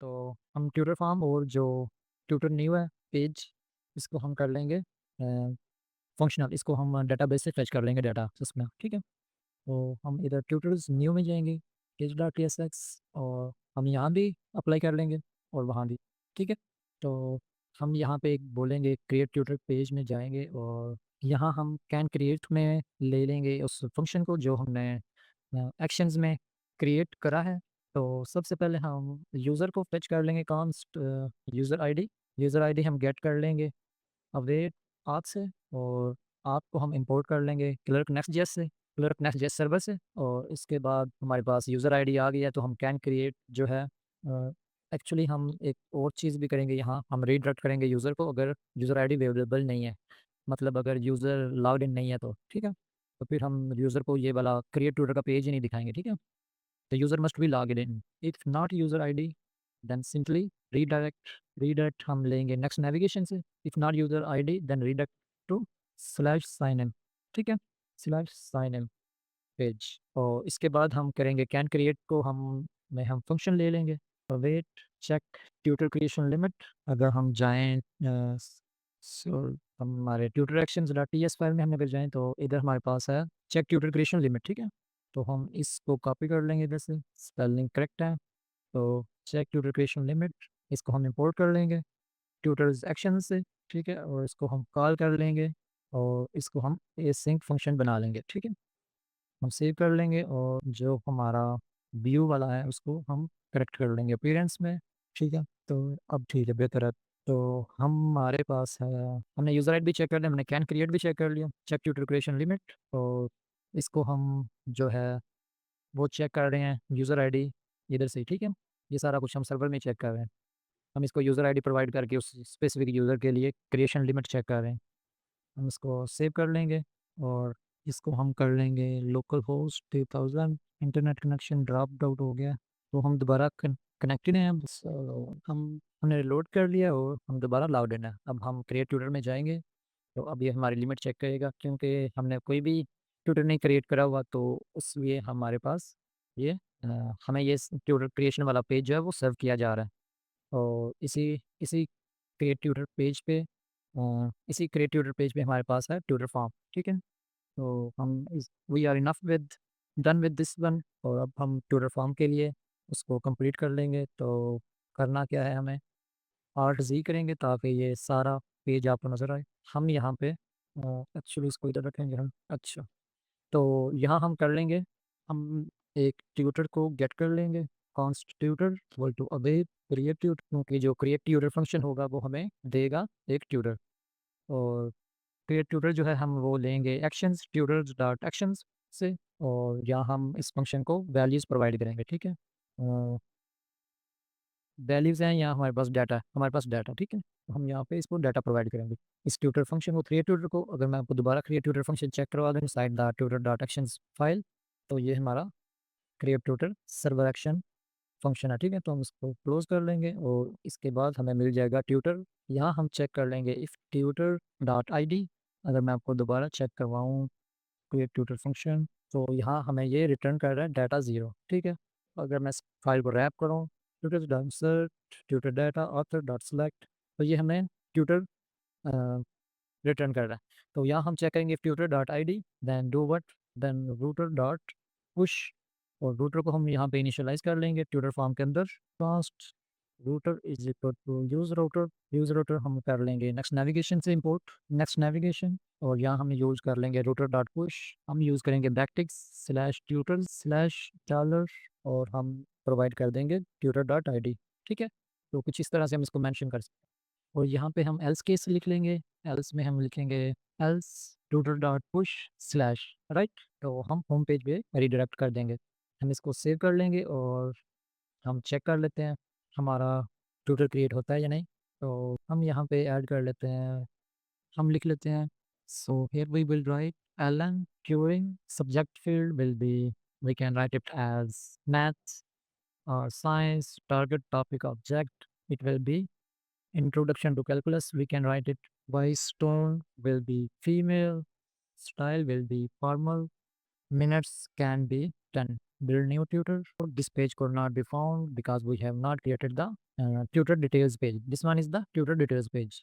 तो हम tutor farm और जो ट्यूटर न्यू है पेज, इसको हम कर लेंगे फंक्शनल। इसको हम डेटाबेस से फेच कर लेंगे डाटा उसमें, ठीक है। तो हम इधर ट्यूटर्स न्यू में जाएंगे, page dot T S x, और हम यहाँ भी अप्लाई कर लेंगे और वहाँ भी, ठीक है। तो हम यहाँ पे एक बोलेंगे क्रिएट ट्यूटर पेज में जाएंगे, और यहाँ हम कैन क्रिएट में ले लेंगे उस फंक्शन को जो हमने एक्शंस में क्रिएट करा है। तो सबसे पहले हम यूज़र को फेच कर लेंगे, कॉन्स्ट यूज़र आईडी हम गेट कर लेंगे अवेट आप से, और आपको हम इंपोर्ट कर लेंगे क्लर्क नेक्स्ट जेस से, क्लर्क नेक्स्ट जेस सर्वर से। और इसके बाद हमारे पास यूज़र आईडी आ गया, तो हम कैन क्रिएट जो है, एक्चुअली हम एक और चीज़ भी करेंगे, यहाँ हम रीडायरेक्ट करेंगे यूज़र को अगर यूज़र आईडी अवेलेबल नहीं है, मतलब अगर यूज़र लॉग इन नहीं है तो, ठीक है। तो फिर हम यूज़र को ये वाला क्रिएट ट्यूटर का पेज ही नहीं दिखाएंगे, ठीक है। The user must be logged in. If not user ID, then simply redirect हम लेंगे next navigation से। If not user ID, then redirect to slash sign in, ठीक है, slash sign in पेज। और इसके बाद हम करेंगे कैन क्रिएट को हम फंक्शन ले लेंगे, wait check tutor creation limit. अगर हम जाएं हमारे tutor actions dot T S file में हम अगर जाएं तो इधर हमारे पास है चेक ट्यूटर क्रिएशन लिमिट, ठीक है। तो हम इसको कॉपी कर लेंगे, इधर से स्पेलिंग करेक्ट है। तो चेक ट्यूटर क्रिएशन लिमिट, इसको हम इंपोर्ट कर लेंगे ट्यूटर्स एक्शन से, ठीक है, और इसको हम कॉल कर लेंगे, और इसको हम ए सिंक फंक्शन बना लेंगे, ठीक है। हम सेव कर लेंगे, और जो हमारा व्यू वाला है उसको हम करेक्ट कर लेंगे अपीयरेंस में, ठीक है। तो अब ठीक है, बेहतर है। तो हमारे पास है, हमने यूज़र आईडी भी चेक कर लिया, हमने कैन क्रिएट भी चेक कर लिया, चेक ट्यूटर क्रिएशन लिमिट। और इसको हम जो है वो चेक कर रहे हैं यूज़र आईडी इधर से, ठीक है। ये सारा कुछ हम सर्वर में चेक कर रहे हैं, हम इसको यूज़र आईडी प्रोवाइड करके उस स्पेसिफिक यूज़र के लिए क्रिएशन लिमिट चेक कर रहे हैं। हम इसको सेव कर लेंगे, और इसको हम कर लेंगे local host 2000। Internet connection drop out हो गया, तो हम दोबारा कनेक्टेड हैं बस, हमने लोड कर लिया और हम दोबारा लॉग इन है। अब हम क्रिएट ट्यूटर में जाएंगे, तो अब ये हमारी लिमिट चेक करेगा, क्योंकि हमने कोई भी ट्यूटर नहीं क्रिएट करा हुआ, तो उसलिए हमारे पास ये हमें ये ट्यूटर क्रिएशन वाला पेज जो है वो सर्व किया जा रहा है। और इसी इसी क्रिएट ट्यूटर पेज पे इसी क्रिएट ट्यूटर पेज पे हमारे पास है ट्यूटर फॉर्म, ठीक है। तो हम इस we are enough with done with this one, और अब हम ट्यूटर फॉर्म के लिए उसको कंप्लीट कर लेंगे। तो करना क्या है, हमें आर्ट जी करेंगे ताकि ये सारा पेज आपको नज़र आए। हम यहाँ पे एक्चुअली इसको इधर रखेंगे हम, अच्छा। तो यहाँ हम कर लेंगे, हम एक ट्यूटर को गेट कर लेंगे, कॉन्स्ट ट्यूटर इक्वल टू अबे क्रिएट ट्यूटर, क्योंकि जो क्रिएट ट्यूटर फंक्शन होगा वो हमें देगा एक ट्यूटर। और क्रिएट ट्यूटर जो है हम वो लेंगे एक्शंस ट्यूटर्स डॉट एक्शंस से, और यहाँ हम इस फंक्शन को वैल्यूज़ प्रोवाइड करेंगे, ठीक है। वैल्यूज़ हैं यहाँ, हमारे पास डाटा है, हमारे पास डाटा, ठीक है। तो हम यहाँ पे इसको डाटा प्रोवाइड करेंगे इस ट्यूटर फंक्शन को, क्रिएट ट्यूटर को। अगर मैं आपको दोबारा क्रिएट ट्यूटर फंक्शन चेक करवा दूँ side the tutor dot actions file, तो ये हमारा create tutor server action function है, ठीक है। तो हम इसको क्लोज कर लेंगे, और इसके बाद हमें मिल जाएगा ट्यूटर। यहाँ हम चेक कर लेंगे if tutor dot I D. अगर मैं आपको दोबारा चेक करवाऊँ क्रिएट ट्यूटर फंक्शन, तो यहाँ हमें ये रिटर्न कर रहा है डाटा ज़ीरो, ठीक है। अगर मैं इस फाइल को रैप करूँ, tutor dot insert tutor data author dot select, तो ये हमें ट्यूटर रिटर्न कर रहा है। तो यहाँ हम चेक करेंगे tutor dot I D, then do what, then router dot push, और रूटर को हम यहाँ पे इनिशियलाइज कर लेंगे ट्यूटर फॉर्म के अंदर। Const router is equal to use router हम कर लेंगे नेक्स्ट नेविगेशन से इंपोर्ट नेक्स्ट नेविगेशन, और यहाँ हम यूज़ कर लेंगे रूटर डॉट पुश। हम यूज़ करेंगे backticks slash tutor slash dollar, और हम प्रोवाइड कर देंगे ट्यूटर डॉट आई डी, ठीक है। तो कुछ इस तरह से हम इसको मैंशन कर सकते हैं। और यहाँ पे हम एल्स केस लिख लेंगे, एल्स में हम लिखेंगे else tutor dot push slash right, तो हम होम पेज पे रिडायरेक्ट कर देंगे। हम इसको सेव कर लेंगे, और हम चेक कर लेते हैं हमारा ट्यूटर क्रिएट होता है या नहीं। तो हम यहाँ पे ऐड कर लेते हैं, हम लिख लेते हैं so here we will write Alan Turing, subject field will be, we can write it as maths और science, target topic object it will be introduction to calculus, we can write it voice tone will be female, style will be formal, minutes can be 10, build new tutor. This page could not be found because we have not created the tutor details page. This one is the tutor details page.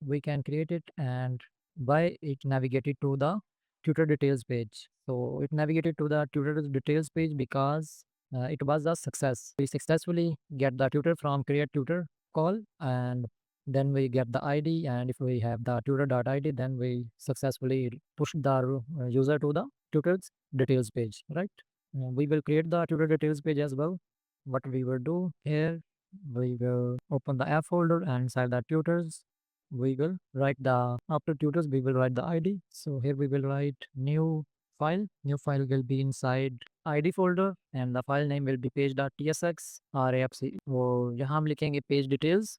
We can create it, and by it navigated to the tutor details page. So it navigated to the tutor details page because it was a success. We successfully get the tutor from create tutor call, and then we get the ID, and if we have the tutor.id, then we successfully push the user to the tutor's details page, right? We will create the tutor details page as well. What we will do here, we will open the app folder, and inside the tutors we will write the, after tutors we will write the ID. So here we will write new file. New file will be inside ID folder, and the file name will be page.tsx rafc. वो यहाँ हम लिखेंगे page details,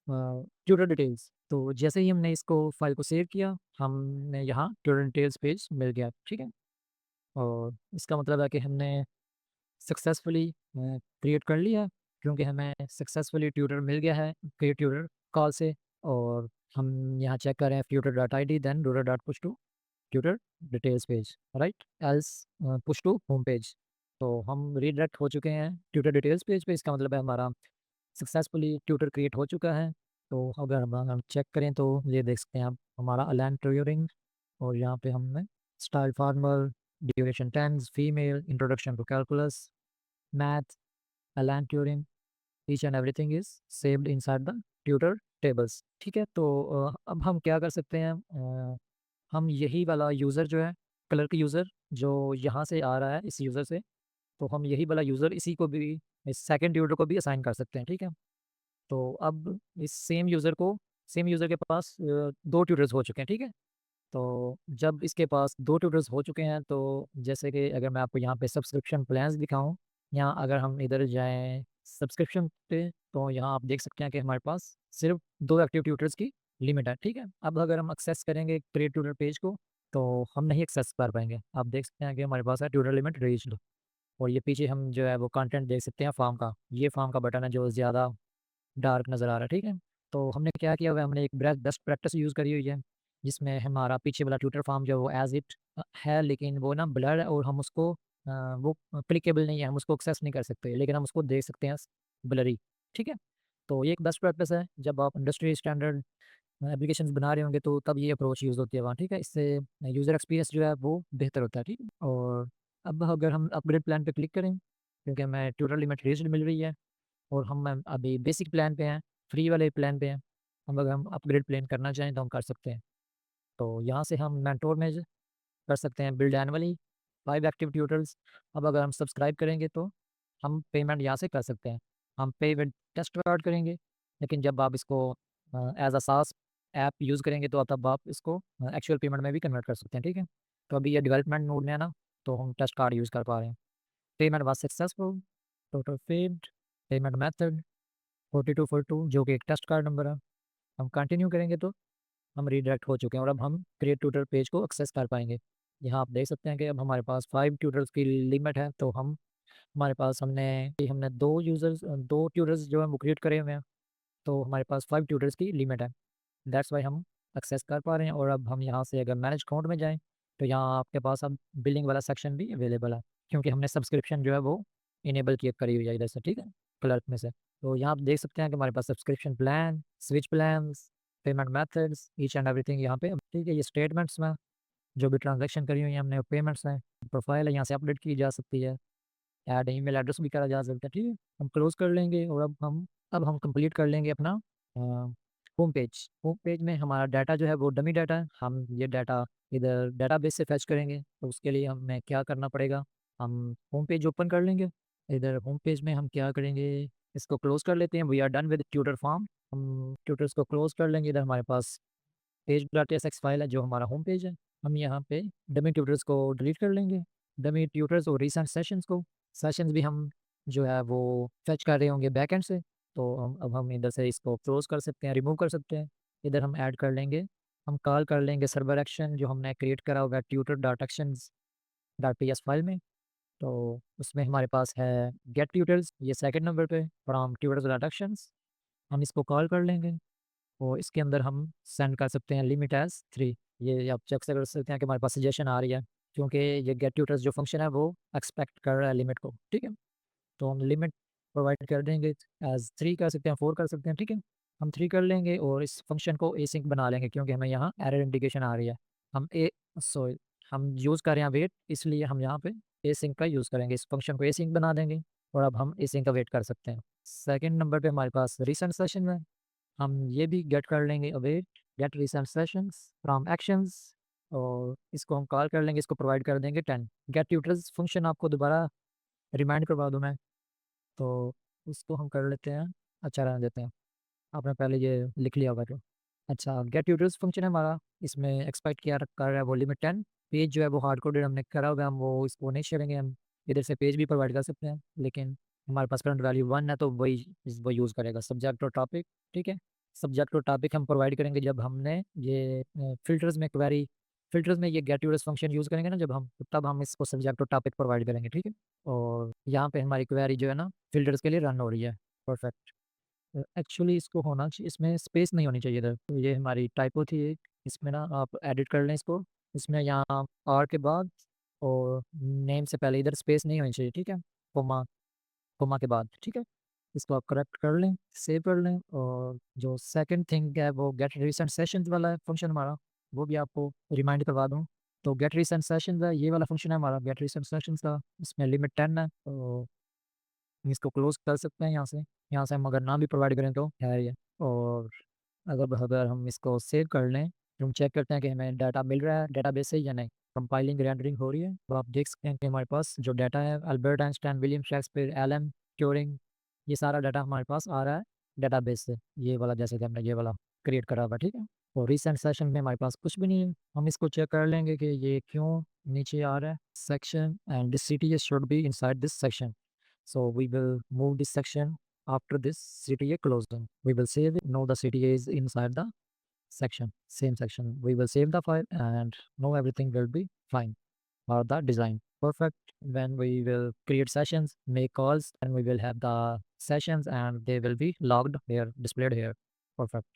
tutor details. तो जैसे ही हमने इसको file को save किया, हमने यहाँ ट्यूटर डिटेल्स पेज मिल गया, ठीक है। और इसका मतलब है कि हमने सक्सेसफुली क्रिएट कर लिया, क्योंकि हमें सक्सेसफुली ट्यूटर मिल गया है क्रिएट ट्यूटर कॉल से। और हम यहाँ चेक कर रहे हैं tutor dot I D, then tutor dot push to tutor details page, right, else push to home page. तो हम रीडायरेक्ट हो चुके हैं ट्यूटर डिटेल्स पेज पे। इसका मतलब है हमारा सक्सेसफुली ट्यूटर क्रिएट हो चुका है। तो अगर हम चेक करें तो ये देख सकते हैं आप, हमारा अलाइन ट्यूरिंग, और यहाँ पे हमने style formal, duration tense, female, introduction to calculus, math, Alan Turing, each and everything is saved inside the tutor tables, ठीक है। तो अब हम क्या कर सकते हैं, हम यही वाला यूज़र जो है, कलर की यूज़र जो यहाँ से आ रहा है इस यूज़र से, तो हम यही वाला यूज़र इसी को भी, इस सेकंड ट्यूटर को भी असाइन कर सकते हैं, ठीक है। तो अब इस सेम यूज़र के पास दो ट्यूटर्स हो चुके हैं, ठीक है। तो जब इसके पास दो ट्यूटर्स हो चुके हैं, तो जैसे कि अगर मैं आपको यहाँ पे सब्सक्रिप्शन प्लान्स दिखाऊं, यहाँ अगर हम इधर जाएं सब्सक्रिप्शन पे, तो यहाँ आप देख सकते हैं कि हमारे पास सिर्फ दो एक्टिव ट्यूटर्स की लिमिट है, ठीक है। अब अगर हम एक्सेस करेंगे क्रिएट ट्यूटर पेज को, तो हम नहीं एक्सेस कर पाएंगे। आप देख सकते हैं कि हमारे पास है ट्यूटर लिमिट रीच्ड, और ये पीछे हम जो है वो कंटेंट देख सकते हैं फॉर्म का। ये फॉर्म का बटन है जो ज़्यादा डार्क नज़र आ रहा है, ठीक है। तो हमने क्या किया हुआ है, हमने एक बेस्ट प्रैक्टिस यूज़ करी हुई है, जिसमें हमारा पीछे वाला ट्विटर फॉर्म जो है वो एज इट है, लेकिन वो ना ब्लर है, और हम उसको वो क्लिकेबल नहीं है, हम उसको एक्सेस नहीं कर सकते, लेकिन हम उसको देख सकते हैं ब्लरी, ठीक है। तो ये एक बेस्ट प्रैक्टिस है, जब आप इंडस्ट्री स्टैंडर्ड एप्लीकेशंस बना रहे होंगे तो तब ये अप्रोच यूज़ होती है वहाँ, ठीक है। इससे यूज़र एक्सपीरियंस जो है वो बेहतर होता है, ठीक है। और अब अगर हम अपग्रेड प्लान पे क्लिक करें, क्योंकि हमें ट्यूटर लिमिट रेज्ड मिल रही है, और हम अभी बेसिक प्लान पे हैं, फ्री वाले प्लान पे हैं। हम अगर हम अपग्रेड प्लान करना चाहें तो हम कर सकते हैं। तो यहाँ से हम मेंटोर में कर सकते हैं बिल्ड एनुअली 5 एक्टिव ट्यूटर्स। अब अगर हम सब्सक्राइब करेंगे तो हम पेमेंट यहाँ से कर सकते हैं। हम पे विद टेस्ट कार्ड करेंगे, लेकिन जब आप इसको एज अ सास ऐप यूज़ करेंगे तो तब आप इसको एक्चुअल पेमेंट में भी कन्वर्ट कर सकते हैं, ठीक है। तो अभी ये डेवलपमेंट मोड में है ना, तो हम टेस्ट कार्ड यूज़ कर पा रहे हैं। Payment was successful, total paid, payment method 4242 जो कि एक टेस्ट कार्ड नंबर है। हम कंटिन्यू करेंगे तो हम रीडायरेक्ट हो चुके हैं, और अब हम क्रिएट ट्यूटर पेज को एक्सेस कर पाएंगे। यहाँ आप देख सकते हैं कि अब हमारे पास 5 ट्यूटर्स की लिमिट है। तो हम हमारे पास हमने दो ट्यूटर्स जो है वो क्रिएट करे हुए हैं, तो हमारे पास 5 ट्यूटर्स की लिमिट है। दैट्स वाई हम एक्सेस कर पा रहे हैं। और अब हम यहाँ से अगर मैनेज अकाउंट में जाएँ, तो यहाँ आपके पास अब बिलिंग वाला सेक्शन भी अवेलेबल है, क्योंकि हमने सब्सक्रिप्शन जो है वो इनेबल की करी हुई है इधर से, ठीक है, क्लर्क में से। तो यहाँ आप देख सकते हैं कि हमारे पास subscription plan, switch plans, payment methods, each and everything यहाँ पे, ठीक है। ये स्टेटमेंट्स में जो भी ट्रांजैक्शन करी हुई है हमने, पेमेंट्स हैं, प्रोफाइल है, यहाँ से अपडेट की जा सकती है, ऐड ईमेल एड्रेस भी करा जा सकता है, ठीक है। हम क्लोज कर लेंगे, और अब हम कंप्लीट कर लेंगे अपना होम पेज। होम पेज में हमारा डाटा जो है वो डमी डाटा है। हम ये डाटा इधर डाटाबेस से फैच करेंगे, तो उसके लिए हमें क्या करना पड़ेगा, हम होम पेज ओपन कर लेंगे। इधर होम पेज में हम क्या करेंगे, इसको क्लोज कर लेते हैं। We are done with tutor form. हम ट्यूटर्स को क्लोज कर लेंगे। इधर हमारे पास page dot S X file है जो हमारा होम पेज है। हम यहाँ पे डमी ट्यूटर्स को डिलीट कर लेंगे, डमी ट्यूटर्स और रिसेंट सेशंस को। सेशंस भी हम जो है वो फेच कर रहे होंगे बैक एंड से, तो हम इधर से इसको क्लोज कर सकते हैं, रिमूव कर सकते हैं। इधर हम ऐड कर लेंगे, हम कॉल कर लेंगे सर्वर एक्शन जो हमने क्रिएट करा होगा tutor dot actions dot P S file में। तो उसमें हमारे पास है गेट ट्यूटर्स, ये सेकंड नंबर पे फ्रॉम ट्यूटर्स डॉट एक्शंस। हम इसको कॉल कर लेंगे, और इसके अंदर हम सेंड कर सकते हैं लिमिट एज 3। ये आप चेक से कर सकते हैं कि हमारे पास सजेशन आ रही है क्योंकि ये गेट ट्यूटर्स जो फंक्शन है वो एक्सपेक्ट कर रहा है लिमिट को, ठीक है। तो हम लिमिट प्रोवाइड कर देंगे एज 3 कर सकते हैं, 4 कर सकते हैं, ठीक है। हम 3 कर लेंगे और इस फंक्शन को एसिंक बना लेंगे क्योंकि हमें यहाँ एरर इंडिकेशन आ रही है। हम ए सॉरी हम यूज़ कर रहे हैं वेट, इसलिए हम यहाँ पे एसिंक का यूज़ करेंगे, इस फंक्शन को एसिंक बना देंगे और अब हम एसिंक का वेट कर सकते हैं। सेकंड नंबर पे हमारे पास रिसेंट सेशन में हम ये भी गेट कर लेंगे await get recent sessions from actions और इसको हम कॉल कर लेंगे, इसको प्रोवाइड कर देंगे 10। गेट ट्यूटर्स फंक्शन आपको दोबारा रिमाइंड करवा दूँ मैं, तो उसको हम कर लेते हैं, अच्छा रहने देते हैं, आपने पहले ये लिख लिया होगा तो। अच्छा, गेट ट्यूटर्स फंक्शन है हमारा, इसमें एक्सपेक्ट किया कर रहा है वो लिमिट 10। पेज जो है वो हार्ड कोडेड हमने करा हुआ है, हम वो इसको नहीं शेयरेंगे, हम इधर से पेज भी प्रोवाइड कर सकते हैं, लेकिन हमारे पास करंट वैल्यू 1 है तो वही वो यूज़ करेगा सब्जेक्ट और टॉपिक, ठीक है। सब्जेक्ट और टॉपिक हम प्रोवाइड करेंगे जब हमने ये फिल्टर्स में क्वेरी फिल्टर्स में ये गेट ट्यूटर्स फंक्शन यूज़ करेंगे ना जब हम, तब हम इसको सब्जेक्ट और टॉपिक प्रोवाइड करेंगे, ठीक है। और यहाँ पे हमारी क्वेरी जो है ना फिल्टर्स के लिए रन हो रही है। परफेक्ट। एक्चुअली इसको होना चाहिए, इसमें स्पेस नहीं होनी चाहिए इधर, तो ये हमारी टाइपो थी एक, इसमें ना आप एडिट कर लें इसको, इसमें यहाँ आर के बाद और नेम से पहले इधर स्पेस नहीं होनी चाहिए, ठीक है। कोमा कोमा के बाद, ठीक है। इसको आप करेक्ट कर लें, सेव कर लें, और जो सेकंड थिंग है वो गेट रिसेंट सेशंस वाला फंक्शन हमारा, वो भी आपको रिमाइंड करवा दूँ। तो गेट रिसेंट सेशंस है, ये वाला फंक्शन है हमारा गेट रिसेंट सेशंस का, इसमें लिमिट 10 है, तो इसको क्लोज कर सकते हैं यहाँ से हम अगर ना भी प्रोवाइड करें तो है ये। और अगर अगर हम इसको सेव कर लें तो हम चेक करते हैं कि हमें डाटा मिल रहा है डेटाबेस से या नहीं। कंपाइलिंग रेंडरिंग हो रही है, तो आप देख सकते हैं कि हमारे पास जो डाटा है Albert Einstein, William Shakespeare, Alan Turing, ये सारा डाटा हमारे पास आ रहा है डेटाबेस से, ये वाला जैसे कि हमने ये वाला क्रिएट करा हुआ, ठीक है। और रिसेंट सेशन में हमारे पास कुछ भी नहीं है, हम इसको चेक कर लेंगे कि ये क्यों नीचे आ रहा है। Section and this CTA should be inside this section, so we will move this section after this CTA closing. We will save it. Now the CTA is inside the section, same section. We will save the file and now everything will be fine for the design. Perfect. When we will create sessions, make calls, and we will have the sessions and they will be logged here, displayed here. Perfect.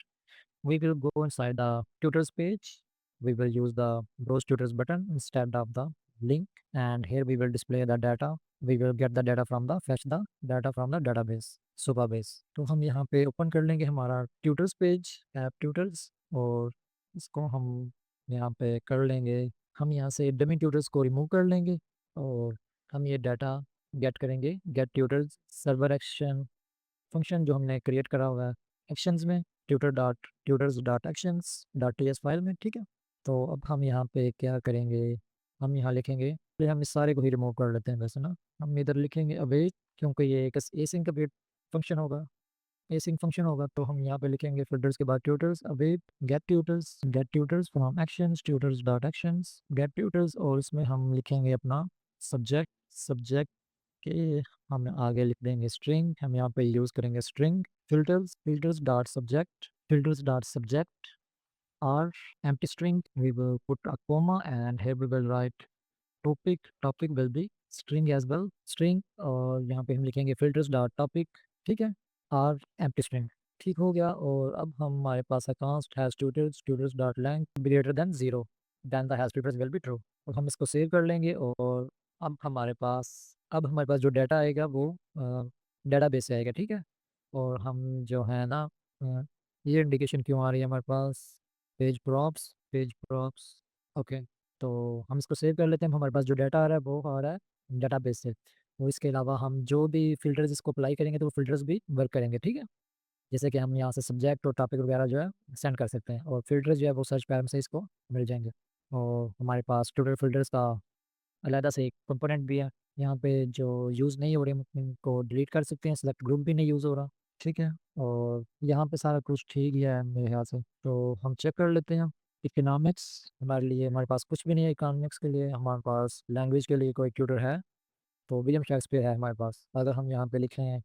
We will go inside the tutors page. We will use the browse tutors button instead of the link, and here we will display the data. We will get the data from the fetch the data from the database Supabase. तो हम यहाँ पे open कर लेंगे हमारा tutors page, app tutors, और इसको हम यहाँ पे कर लेंगे, हम यहाँ से डमी ट्यूटर्स को रिमूव कर लेंगे और हम ये डाटा गेट करेंगे get tutors server action function जो हमने क्रिएट करा हुआ है एक्शंस में, tutors.actions.ts फाइल में, ठीक है। तो अब हम यहाँ पे क्या करेंगे, हम यहाँ लिखेंगे, पहले हम इस सारे को ही रिमूव कर लेते हैं वैसे ना, हम इधर लिखेंगे अवेट, क्योंकि ये एक एसिंक अवेट फंक्शन होगा, एसिंक फंक्शन होगा, तो हम यहाँ पे लिखेंगे फिल्टर्स के बाद tutors await get tutors from actions tutors.actions get tutors, और इसमें हम लिखेंगे अपना सब्जेक्ट के, हम आगे लिख देंगे स्ट्रिंग, हम यहाँ पे यूज़ करेंगे string filters.subject are empty string, we will put a comma and here we will write topic will be string as well, string, और यहाँ पे हम लिखेंगे filters.topic, ठीक है, और empty string, ठीक हो गया। और अब हमारे पास const has tutors.length greater than 0 then the hash filters will be true, और हम इसको सेव कर लेंगे। और अब हमारे पास जो डाटा आएगा वो डेटाबेस से आएगा, ठीक है। और हम जो है ना ये इंडिकेशन क्यों आ रही है हमारे पास, पेज प्रॉप्स, ओके। तो हम इसको सेव कर लेते हैं, हमारे पास जो डाटा आ रहा है वो आ रहा है डेटाबेस से। वो इसके अलावा हम जो भी फिल्टर्स इसको अप्लाई करेंगे तो वो फिल्टर्स भी वर्क करेंगे, ठीक है। जैसे कि हम यहाँ से सब्जेक्ट और टॉपिक वगैरह जो है सेंड कर सकते हैं, और फिल्टर्स जो है वो सर्च पैरम से इसको मिल जाएंगे। और हमारे पास ट्विटर फिल्टर्स का अलहदा से एक कंपोनेंट भी है, यहाँ पे जो यूज़ नहीं हो रहे हम इनको डिलीट कर सकते हैं, सेलेक्ट ग्रुप भी नहीं यूज़ हो रहा, ठीक है। और यहाँ पे सारा कुछ ठीक ही है मेरे ख्याल से, तो हम चेक कर लेते हैं। इकोनॉमिक्स हमारे लिए, हमारे पास कुछ भी नहीं है इकोनॉमिक्स के लिए, हमारे पास लैंग्वेज के लिए कोई ट्यूटर है तो विलियम शेक्सपियर है हमारे पास। अगर हम यहाँ पे लिखें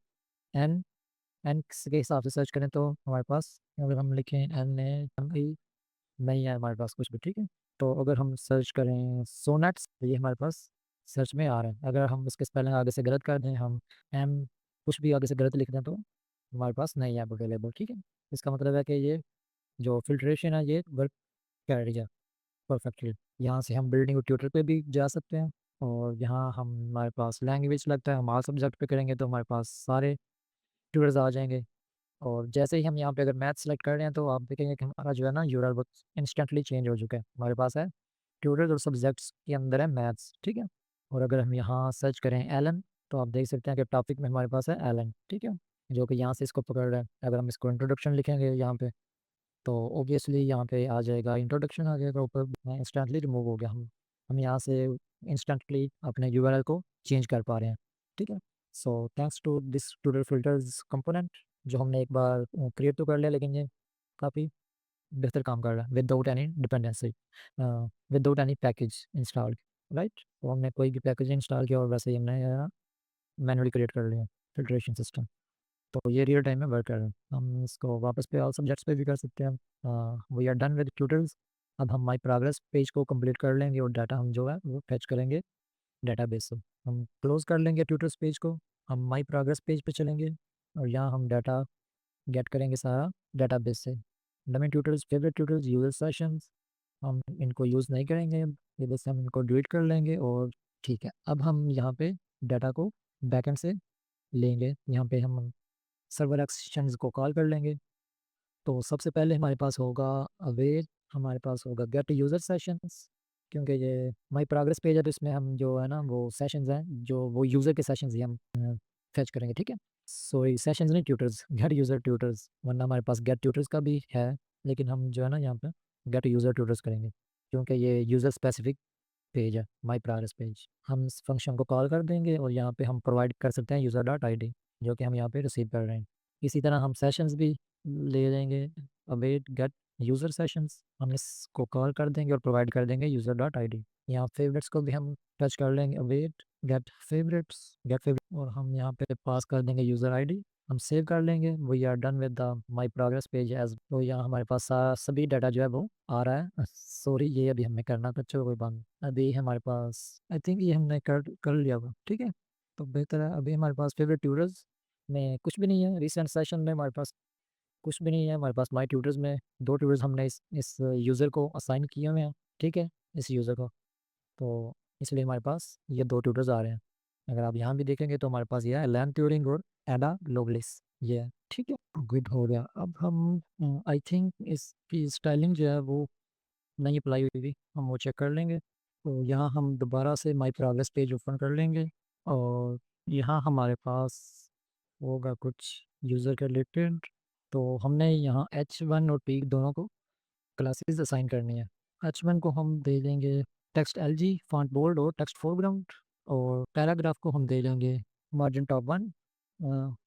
एन एन के हिसाब से सर्च करें तो हमारे पास, अगर हम लिखें NAME, नहीं है हमारे पास कुछ भी, ठीक है। तो अगर हम सर्च करें सोनेट्स तो ये हमारे पास सर्च में आ रहे हैं। अगर हम इसके स्पेलिंग आगे से गलत कर दें, हम एम कुछ भी आगे से गलत लिख दें तो हमारे पास नहीं है अवेलेबल, ठीक है। इसका मतलब है कि ये जो फिल्ट्रेशन है ये वर्क कर रही है। परफेक्टली। यहाँ से हम बिल्डिंग और ट्यूटर पे भी जा सकते हैं, और यहाँ हमारे पास लैंग्वेज लगता है, हम ऑल सब्जेक्ट पे करेंगे तो हमारे पास सारे ट्यूटर्स आ जाएंगे। और जैसे ही हम यहाँ पे अगर मैथ सेलेक्ट कर रहे हैं तो आप देखेंगे कि हमारा जो है ना यूआरएल बुक इंस्टेंटली चेंज हो चुका है। हमारे पास है ट्यूटर्स और सब्जेक्ट्स के अंदर है मैथ्स, ठीक है। और अगर हम यहाँ सर्च करें एलन, तो आप देख सकते हैं कि टॉपिक में हमारे पास है एलन, ठीक है, जो कि यहाँ से इसको पकड़ रहा है। अगर हम इसको इंट्रोडक्शन लिखेंगे यहाँ पे, तो ऑब्वियसली यहाँ पे आ जाएगा इंट्रोडक्शन, आ जाएगा ऊपर, इंस्टेंटली रिमूव हो गया। हम यहाँ से इंस्टेंटली अपने यूआरएल को चेंज कर पा रहे हैं, ठीक है। So thanks to this tutor filters component, जो हमने एक बार क्रिएट तो कर लिया, लेकिन ये काफ़ी बेहतर काम कर रहा है without any dependency, without any package install, right. तो हमने कोई भी पैकेज इंस्टॉल किया और वैसे ही हमने मैनुअली क्रिएट कर लिया फिल्ट्रेशन सिस्टम। तो ये रियल टाइम में वर्क कर रहा है। हम इसको वापस पे ऑल सब्जेक्ट्स पे भी कर सकते हैं। We are done with tutorials. अब हम माई प्रोग्रेस पेज को कंप्लीट कर लेंगे और डाटा हम जो है वो फेच करेंगे डेटाबेस से। हम क्लोज कर लेंगे ट्यूटर्स पेज को, हम माई प्रोग्रेस पेज पे चलेंगे और यहाँ हम डाटा गेट करेंगे सारा डेटाबेस से। नए tutors, favourite tutors, user sessions, हम इनको यूज़ नहीं करेंगे। ये बस हम इनको डिलीट कर लेंगे और ठीक है। अब हम यहाँ पे डाटा को बैकएंड से लेंगे। यहाँ पे हम सर्वर एक्शंस को कॉल कर लेंगे। तो सबसे पहले हमारे पास होगा अवेट, हमारे पास होगा गेट यूज़र सेशंस, क्योंकि ये माई प्रोग्रेस पेज है तो इसमें हम जो है ना वो सेशंस हैं, जो वो यूज़र के सेशंस ही हम फेच करेंगे, ठीक है। सॉरी, सेशंस नहीं, ट्यूटर्स, गेट यूज़र ट्यूटर्स, वरना हमारे पास गेट ट्यूटर्स का भी है, लेकिन हम जो है ना यहाँ पे गेट यूज़र ट्यूटर्स करेंगे, क्योंकि ये यूज़र स्पेसिफिक पेज है माई प्रोग्रेस पेज। हम इस फंक्शन को कॉल कर देंगे और यहाँ पे हम प्रोवाइड कर सकते हैं यूज़र डॉट आई डी, जो कि हम यहाँ पे रिसीव कर रहे हैं। इसी तरह हम सेशंस भी ले लेंगे, अवेट गेट यूज़र सेशंस, हम इसको कॉल कर देंगे और प्रोवाइड कर देंगे यूज़र डॉट आई डी। यहाँ फेवरेट्स को भी हम टच कर लेंगे, await get favourites, get favourite, और हम यहाँ पे पास कर देंगे यूज़र आई डी। हम सेव कर लेंगे। We are done with the my progress page as. तो यहाँ हमारे पास सभी डाटा जो है वो आ रहा है। सॉरी, ये अभी हमें करना था, चलो कोई बात नहीं। अभी हमारे पास आई थिंक ये हमने कर लिया हुआ, ठीक है। तो बेहतर है। अभी हमारे पास फेवरेट ट्यूटर्स में कुछ भी नहीं है, रिसेंट सेशन में हमारे पास कुछ भी नहीं है। हमारे पास माई ट्यूटर्स में दो ट्यूटर्स हमने इस यूज़र को असाइन किए हुए हैं, ठीक है, इस यूज़र को। तो इसलिए हमारे पास ये दो ट्यूटर्स आ रहे हैं। अगर आप यहाँ भी देखेंगे तो हमारे पास ये है लैन ट्यूरिंग और एडा लोवलिस, ये है, ठीक है। गुड हो गया। अब हम आई थिंक इसकी स्टाइलिंग जो है वो नहीं अप्लाई हुई थी, हम वो चेक कर लेंगे। तो यहाँ हम दोबारा से माई प्रोग्रेस पेज ओपन कर लेंगे और यहाँ हमारे पास होगा कुछ यूज़र के रिलेटेड। तो हमने यहाँ H1 और पीक दोनों को क्लासेस असाइन करनी है। H1 को हम दे देंगे टेक्स्ट LG फॉन्ट बोल्ड और टेक्स्ट फोरग्राउंड, और पैराग्राफ को हम दे देंगे margin top 1,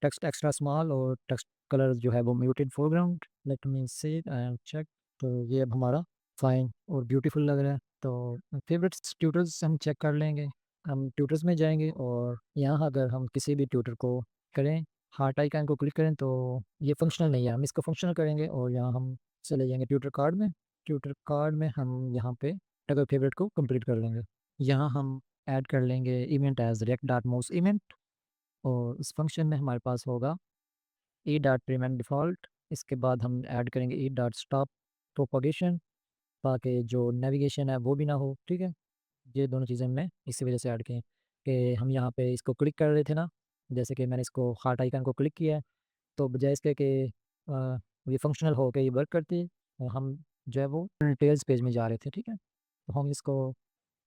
text extra small, और टेक्स्ट कलर जो है वो म्यूटेड फोरग्राउंड। लेट मी से एंड चेक। तो ये अब हमारा फाइन और ब्यूटीफुल लग रहा है। तो फेवरेट्स ट्यूटर्स हम चेक कर लेंगे। हम ट्यूटर्स में जाएंगे और यहाँ अगर हम किसी भी ट्यूटर को करें, हार्ट आइकन को क्लिक करें, तो ये फंक्शनल नहीं है, हम इसको फंक्शनल करेंगे। और यहाँ हम चले जाएंगे ट्यूटर कार्ड में। ट्यूटर कार्ड में हम यहाँ पे अगर फेवरेट को कंप्लीट कर लेंगे। यहाँ हम ऐड कर लेंगे event as React dot mouse event, और इस फंक्शन में हमारे पास होगा ई डॉट प्रीमेंट डिफ़ॉल्ट। इसके बाद हम ऐड करेंगे ई डॉट स्टॉप प्रोपोगेशन, ताकि जो नेविगेशन है वो भी ना हो, ठीक है। ये दोनों चीज़ें हमने इसी वजह से ऐड की हैं कि हम यहाँ पे इसको क्लिक कर रहे थे ना, जैसे कि मैंने इसको हार्ट आइकन को क्लिक किया है, तो बजाय इसके कि ये फंक्शनल हो के ये वर्क करती है, और हम जो है वो डिटेल्स पेज में जा रहे थे, ठीक है। तो हम इसको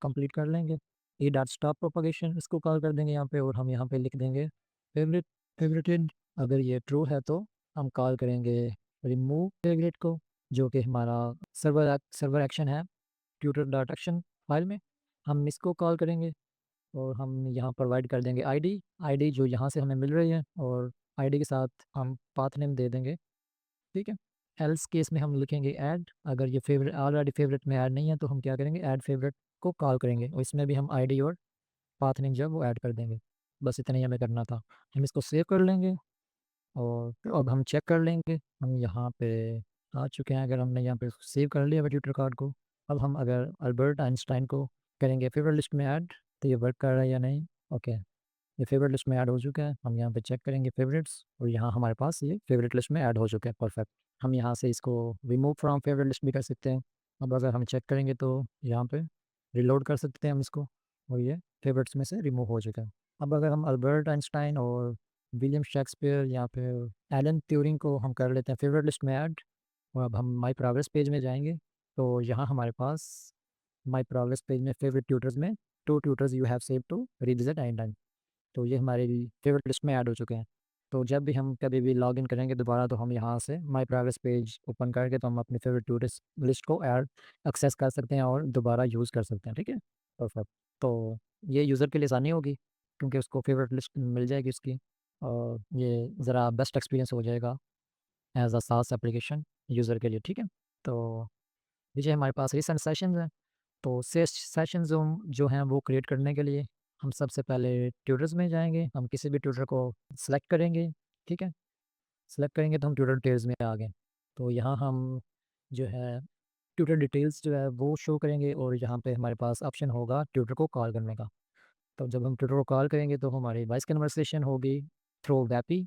कंप्लीट कर लेंगे। ई डॉट स्टॉप प्रोपोगेशन इसको कॉल कर देंगे यहाँ पे, और हम यहाँ पे लिख देंगे फेवरेट, फेवरेटेड। अगर ये ट्रू है तो हम कॉल करेंगे रिमूव फेवरेट को, जो कि हमारा सर्वर एक्शन है ट्यूटर डॉट एक्शन फाइल में। हम इसको कॉल करेंगे और हम यहाँ प्रोवाइड कर देंगे आईडी जो यहाँ से हमें मिल रही है, और आईडी के साथ हम पाथ नेम दे देंगे, ठीक है। एल्स केस में हम लिखेंगे ऐड। अगर ये फेवरेट ऑलरेडी फेवरेट में ऐड नहीं है तो हम क्या करेंगे, ऐड फेवरेट को कॉल करेंगे, और इसमें भी हम आईडी और पाथ नेम जो है वो ऐड कर देंगे। बस इतना ही हमें करना था। हम इसको सेव कर लेंगे और अब हम चेक कर लेंगे। हम यहाँ पे आ चुके हैं। अगर हमने यहाँ पे सेव कर लिया ट्विटर कार्ड को, अब हम अगर अल्बर्ट आइंस्टाइन को करेंगे फेवरेट लिस्ट में ऐड, तो ये वर्क कर रहा है या नहीं। ओके, ये फेवरेट लिस्ट में ऐड हो चुका है। हम यहाँ पे चेक करेंगे फेवरेट्स, और यहाँ हमारे पास ये फेवरेट लिस्ट में ऐड हो चुका है, परफेक्ट। हम यहाँ से इसको रिमूव फ्रॉम फेवरेट लिस्ट भी कर सकते हैं। अब अगर हम चेक करेंगे तो यहाँ पे रिलोड कर सकते हैं हम इसको, और ये फेवरेट्स में से रिमूव हो चुका है। अब अगर हम अल्बर्ट आइंस्टाइन और विलियम शेक्सपियर या फिर एलन ट्यूरिंग को हम कर लेते हैं फेवरेट लिस्ट में ऐड, और अब हम माई प्रोग्रेस पेज में जाएंगे तो यहाँ हमारे पास माई प्रोग्रेस पेज में फेवरेट ट्यूटर्स में 2 tutors you have save to revisit any time, तो ये हमारे फेवरेट लिस्ट में ऐड हो चुके हैं। तो जब भी हम कभी भी लॉग इन करेंगे दोबारा तो हम यहाँ से माई प्रोग्रेस पेज ओपन करके तो हम अपने फेवरेट ट्यूटर्स लिस्ट को ऐड एक्सेस कर सकते हैं और दोबारा यूज़ कर सकते हैं, ठीक है। परफेक्ट। तो ये यूज़र के लिए आसानी होगी क्योंकि उसको फेवरेट लिस्ट मिल जाएगी उसकी, और ये ज़रा बेस्ट एक्सपीरियंस हो जाएगा एज अ सास एप्लीकेशन यूज़र के लिए, ठीक है। तो नीचे हमारे पास रिसेंट सेशंस हैं, तो सेशन जो हैं वो क्रिएट करने के लिए हम सबसे पहले ट्यूटर्स में जाएंगे, हम किसी भी ट्यूटर को सिलेक्ट करेंगे, ठीक है। सिलेक्ट करेंगे तो हम ट्यूटर डिटेल्स में आ गए, तो यहाँ हम जो है ट्यूटर डिटेल्स जो है वो शो करेंगे, और यहाँ पे हमारे पास ऑप्शन होगा ट्यूटर को कॉल करने का। तो जब हम ट्यूटर को कॉल करेंगे तो हमारी वॉइस कन्वर्सेशन होगी थ्रू वैपी,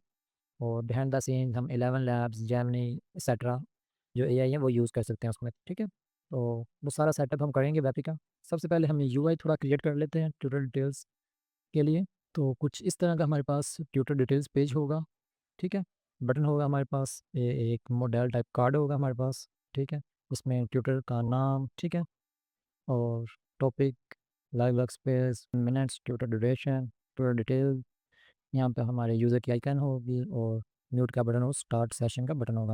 और बिहाइंड द सीन हम 11 लैब्स जेमिनी एक्सेट्रा जो एआई है वो यूज़ कर सकते हैं उसमें, ठीक है। तो वो सारा सेटअप हम करेंगे वैपी का। सबसे पहले हम यूआई थोड़ा क्रिएट कर लेते हैं ट्यूटर डिटेल्स के लिए। तो कुछ इस तरह का हमारे पास ट्यूटर डिटेल्स पेज होगा, ठीक है। बटन होगा हमारे पास, एक मॉडल टाइप कार्ड होगा हमारे पास, ठीक है। इसमें ट्यूटर का नाम, ठीक है, और topic, live work space, minutes, tutor duration, tutor detail. यहाँ पे हमारे यूज़र की आइकन होगी, और म्यूट का बटन हो, स्टार्ट सेशन का बटन होगा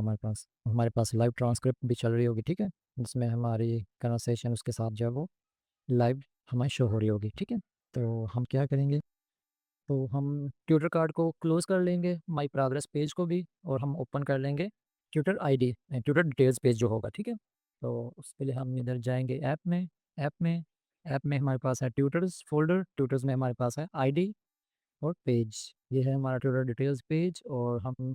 हमारे पास लाइव ट्रांसक्रिप्ट भी चल रही होगी, ठीक है, जिसमें हमारी कन्वर्सेशन उसके साथ जो है वो लाइव हमें शो हो रही होगी, ठीक है। तो हम क्या करेंगे, तो हम ट्यूटर कार्ड को क्लोज कर लेंगे, माई प्रोग्रेस पेज को भी, और हम ओपन कर लेंगे tutor ID, tutor details page जो होगा, ठीक है। तो उसके लिए हम इधर जाएंगे ऐप में ऐप में हमारे पास है ट्यूटर्स फोल्डर, ट्यूटर्स में हमारे पास है आईडी और पेज, ये है हमारा ट्यूटर डिटेल्स पेज। और हम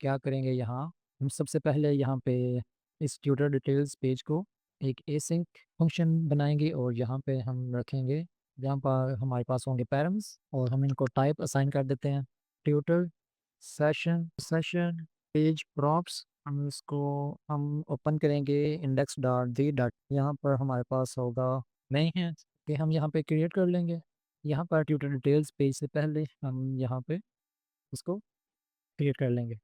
क्या करेंगे, यहाँ हम सबसे पहले यहाँ पे इस ट्यूटर डिटेल्स पेज को एक एसिंक फंक्शन बनाएंगे, और यहाँ पे हम रखेंगे, यहाँ पर हमारे पास होंगे पैरम्स, और हम इनको टाइप असाइन कर देते हैं tutor session session page props. हम इसको हम ओपन करेंगे इंडेक्स डॉट दी डॉट, यहाँ पर हमारे पास होगा नहीं है कि हम यहाँ पे क्रिएट कर लेंगे। यहाँ पर ट्यूटर डिटेल्स पेज से पहले हम यहाँ पे उसको क्रिएट कर लेंगे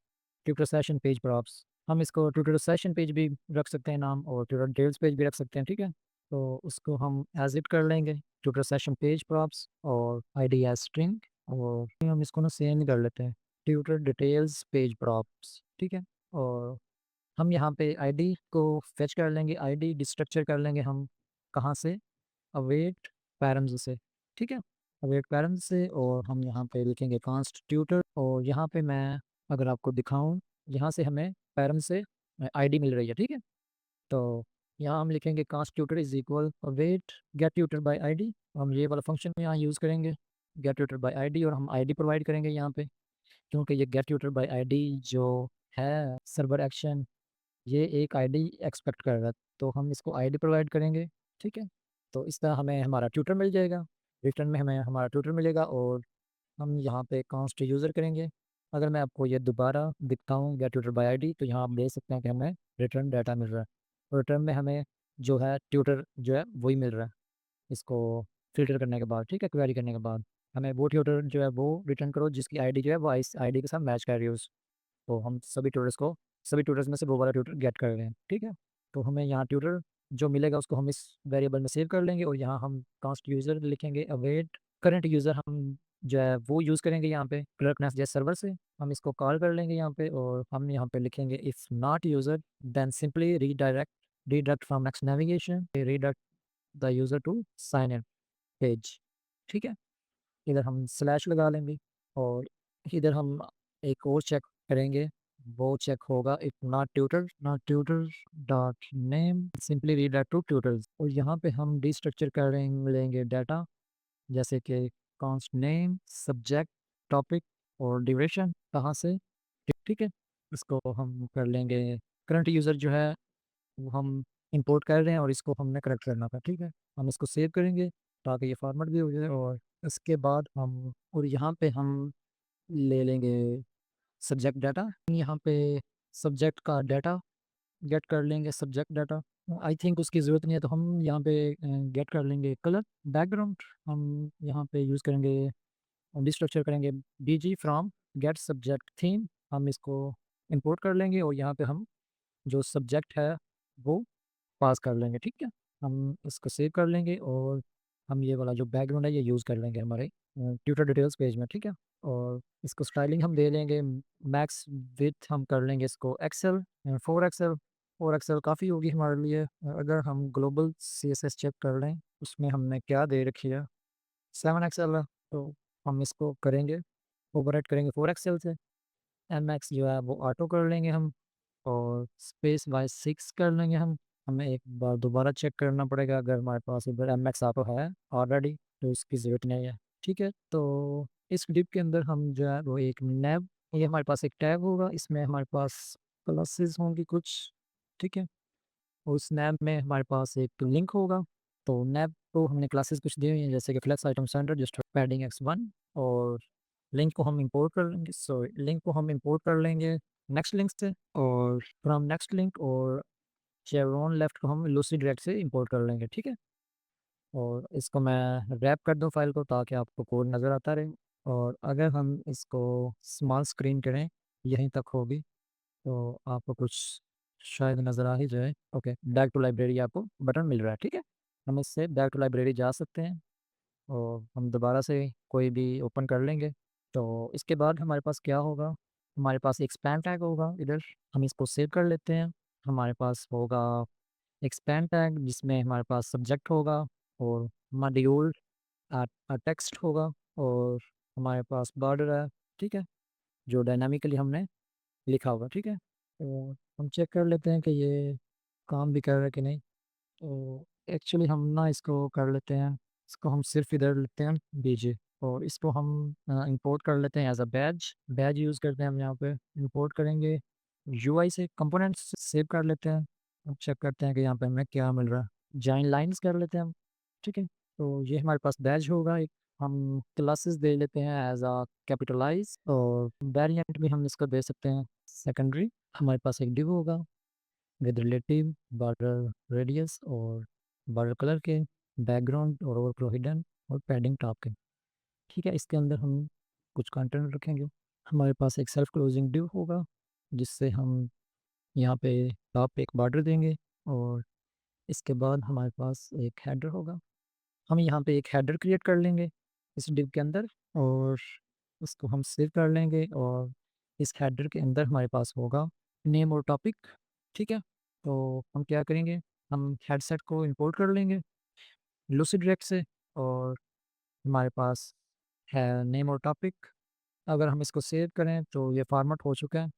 ट्यूटर सेशन पेज प्रॉप्स। हम इसको ट्यूटर सेशन पेज भी रख सकते हैं नाम, और ट्यूटर डिटेल्स पेज भी रख सकते हैं, ठीक है। तो उसको हम एज इट कर लेंगे ट्यूटर सेशन पेज प्रॉप्स, और आईडी एज स्ट्रिंग, और हम इसको ना सेम कर लेते हैं ट्यूटर डिटेल्स पेज प्रॉप्स, ठीक है। और हम यहाँ पे आईडी को फेच कर लेंगे, आईडी डिस्ट्रक्चर कर लेंगे हम कहाँ से, अवेट पैरम्स से, ठीक है, अवेट पैरम्स से। और हम यहाँ पे लिखेंगे कॉन्स्टिट्यूटर, और यहाँ पे मैं अगर आपको दिखाऊं, यहाँ से हमें पैरम से आईडी मिल रही है, ठीक है। तो यहाँ हम लिखेंगे const tutor is equal await get tutor by ID, हम ये वाला फंक्शन यहाँ यूज़ करेंगे गेट ट्यूटर बाय आईडी, और हम आईडी प्रोवाइड करेंगे यहाँ पे, क्योंकि ये गेट ट्यूटर बाय आईडी जो है सर्वर एक्शन, ये एक आईडी एक्सपेक्ट कर रहा है, तो हम इसको आईडी प्रोवाइड करेंगे, ठीक है। तो इस तरह हमें हमारा ट्यूटर मिल जाएगा, रिटर्न में हमें हमारा ट्यूटर मिलेगा, और हम यहाँ पे कांस्ट यूज़र करेंगे। अगर मैं आपको ये दोबारा दिखाऊँ गेट ट्यूटर बाय आईडी, तो यहाँ आप देख सकते हैं कि हमें रिटर्न डाटा मिल रहा है, और रिटर्न में हमें जो है ट्यूटर जो है वही मिल रहा है, इसको फिल्टर करने के बाद, ठीक है, क्वेरी करने के बाद हमें वो ट्यूटर जो है वो रिटर्न करो जिसकी आईडी जो है वो इस आईडी के साथ मैच कर रही है उस। तो हम सभी ट्यूटर्स में से वो वाला ट्यूटर गेट कर रहे हैं, ठीक है। तो हमें यहाँ ट्यूटर जो मिलेगा उसको हम इस वेरिएबल में सेव कर लेंगे, और यहाँ हम कांस्ट यूज़र लिखेंगे अवेट करंट यूज़र, हम जो है वो यूज़ करेंगे यहाँ पे क्लर्कनेस जैसे सर्वर से, हम इसको कॉल कर लेंगे यहाँ पे, और हम यहाँ पे लिखेंगे if not user then simply redirect from next navigation redirect the user to sign in page, ठीक है। इधर हम स्लैश लगा लेंगे, और इधर हम एक और चेक करेंगे, वो चेक होगा if not tutor dot name simply redirect to tutors, और यहाँ पे हम डिस्ट्रक्चर करेंगे लेंगे डाटा, जैसे कि कॉन्स्ट नेम सब्जेक्ट टॉपिक और ड्यूरेशन कहाँ से, ठीक है। इसको हम कर लेंगे करंट यूज़र जो है वो हम इंपोर्ट कर रहे हैं, और इसको हमने करेक्ट करना था, ठीक है। हम इसको सेव करेंगे ताकि ये फॉर्मेट भी हो जाए, और इसके बाद हम और यहाँ पे हम ले लेंगे सब्जेक्ट डाटा, यहाँ पे सब्जेक्ट का डाटा गेट कर लेंगे सब्जेक्ट डाटा, आई थिंक उसकी ज़रूरत नहीं है, तो हम यहाँ पे गेट कर लेंगे कलर बैकग्राउंड। हम यहाँ पे यूज़ करेंगे, डिस्ट्रक्चर करेंगे बीजी फ्रॉम गेट सब्जेक्ट थीम। हम इसको इंपोर्ट कर लेंगे और यहाँ पे हम जो सब्जेक्ट है वो पास कर लेंगे, ठीक है। हम इसको सेव कर लेंगे और हम ये वाला जो बैकग्राउंड है ये यूज़ कर लेंगे हमारे ट्यूटर डिटेल्स पेज में, ठीक है। और इसको स्टाइलिंग हम दे लेंगे मैक्स विथ, हम कर लेंगे इसको एक्सेल 4 एक्सेल। 4 एक्सेल काफ़ी होगी हमारे लिए। अगर हम ग्लोबल CSS चेक कर लें उसमें हमने क्या दे रखी है, 7 एक्सेल है। तो हम इसको करेंगे, ओवरराइट करेंगे 4 एक्सेल से। MX जो है वो ऑटो कर लेंगे हम, और स्पेस बाय 6 कर लेंगे हम। हमें एक बार दोबारा चेक करना पड़ेगा, अगर हमारे पास इधर MX ऑटो है ऑलरेडी तो इसकी ज़रूरत नहीं है, ठीक है। तो इस डिप के अंदर हम जो है वो एक नैब, ये हमारे पास एक टैग होगा, इसमें हमारे पास क्लासेस होंगी कुछ, ठीक है। उस नैब में हमारे पास एक लिंक होगा। तो नैब को हमने क्लासेस कुछ दी हुई हैं, जैसे कि flex item center just padding X1। और लिंक को हम इंपोर्ट कर लेंगे, लिंक को हम इंपोर्ट कर लेंगे नेक्स्ट लिंक से, और फ्रॉम नेक्स्ट लिंक और शेवरॉन लेफ्ट को हम लूसी डायरेक्ट से इंपोर्ट कर लेंगे, ठीक है। और इसको मैं रैप कर दूं फाइल को, ताकि आपको कोड नज़र आता रहे। और अगर हम इसको स्मॉल स्क्रीन करें, यहीं तक होगी, तो आपको कुछ शायद नज़र आ ही जाए। ओके, बैक टू लाइब्रेरी आपको बटन मिल रहा है, ठीक है। हम इससे बैक टू लाइब्रेरी जा सकते हैं और हम दोबारा से कोई भी ओपन कर लेंगे। तो इसके बाद हमारे पास क्या होगा, हमारे पास एक स्पैन टैग होगा इधर, हम इसको सेव कर लेते हैं। हमारे पास होगा एक स्पैन टैग जिसमें हमारे पास सब्जेक्ट होगा और मॉड्यूल टेक्स्ट होगा, और हमारे पास बॉर्डर है, ठीक है, जो डायनामिकली हमने लिखा होगा, ठीक है। तो हम चेक कर लेते हैं कि ये काम भी कर रहा है कि नहीं। तो एक्चुअली हम ना इसको कर लेते हैं, इसको हम सिर्फ इधर लेते हैं बीजे, और इसको हम इंपोर्ट कर लेते हैं as a badge. Badge use करते हैं हम यहाँ पे, इंपोर्ट करेंगे UI से, कंपोनेंट्स सेव कर लेते हैं। अब चेक करते हैं कि यहाँ पे हमें क्या मिल रहा है, जॉइन लाइंस कर लेते हैं हम, ठीक है। तो ये हमारे पास बैज होगा एक, हम क्लासेस दे लेते हैं एज अ कैपिटलाइज, और वेरिएंट भी हम इसको दे सकते हैं सेकेंडरी। हमारे पास एक डिव होगा विद रिलेटिव बॉर्डर रेडियस और बॉर्डर कलर के, बैकग्राउंड और ओवरफ्लो हिडन और पैडिंग टॉप के, ठीक है। इसके अंदर हम कुछ कंटेंट रखेंगे। हमारे पास एक सेल्फ क्लोजिंग डिव होगा जिससे हम यहाँ पे टॉप पे एक बॉर्डर देंगे, और इसके बाद हमारे पास एक हेडर होगा। हम यहाँ पे एक हेडर क्रिएट कर लेंगे इस डिव के अंदर, और उसको हम सेव कर लेंगे। और इस हेडर के अंदर हमारे पास होगा नेम और टॉपिक, ठीक है। तो हम क्या करेंगे, हम हेडसेट को इंपोर्ट कर लेंगे लूसी डायरेक्ट से, और हमारे पास है नेम और टॉपिक। अगर हम इसको सेव करें तो ये फॉर्मेट हो चुका है,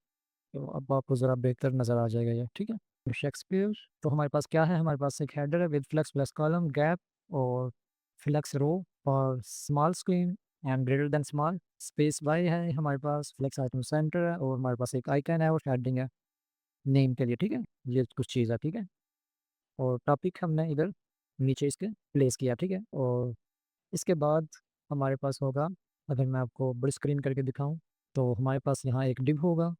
तो अब आपको ज़रा बेहतर नज़र आ जाएगा ये, ठीक है। शेक्सपियर, तो हमारे पास क्या है, हमारे पास एक हेडर है with flex plus column gap और फ्लेक्स रो और small screen and greater than small, space by है हमारे पास, फ्लेक्स आइटम सेंटर है, और हमारे पास एक आइकन है और हेडिंग है नेम के लिए, ठीक है। ये कुछ चीज़ है, ठीक है। और टॉपिक हमने इधर नीचे इसके प्लेस किया, ठीक है। और इसके बाद हमारे पास होगा, अगर मैं आपको बड़ी स्क्रीन करके दिखाऊं, तो हमारे पास यहाँ एक डिव होगा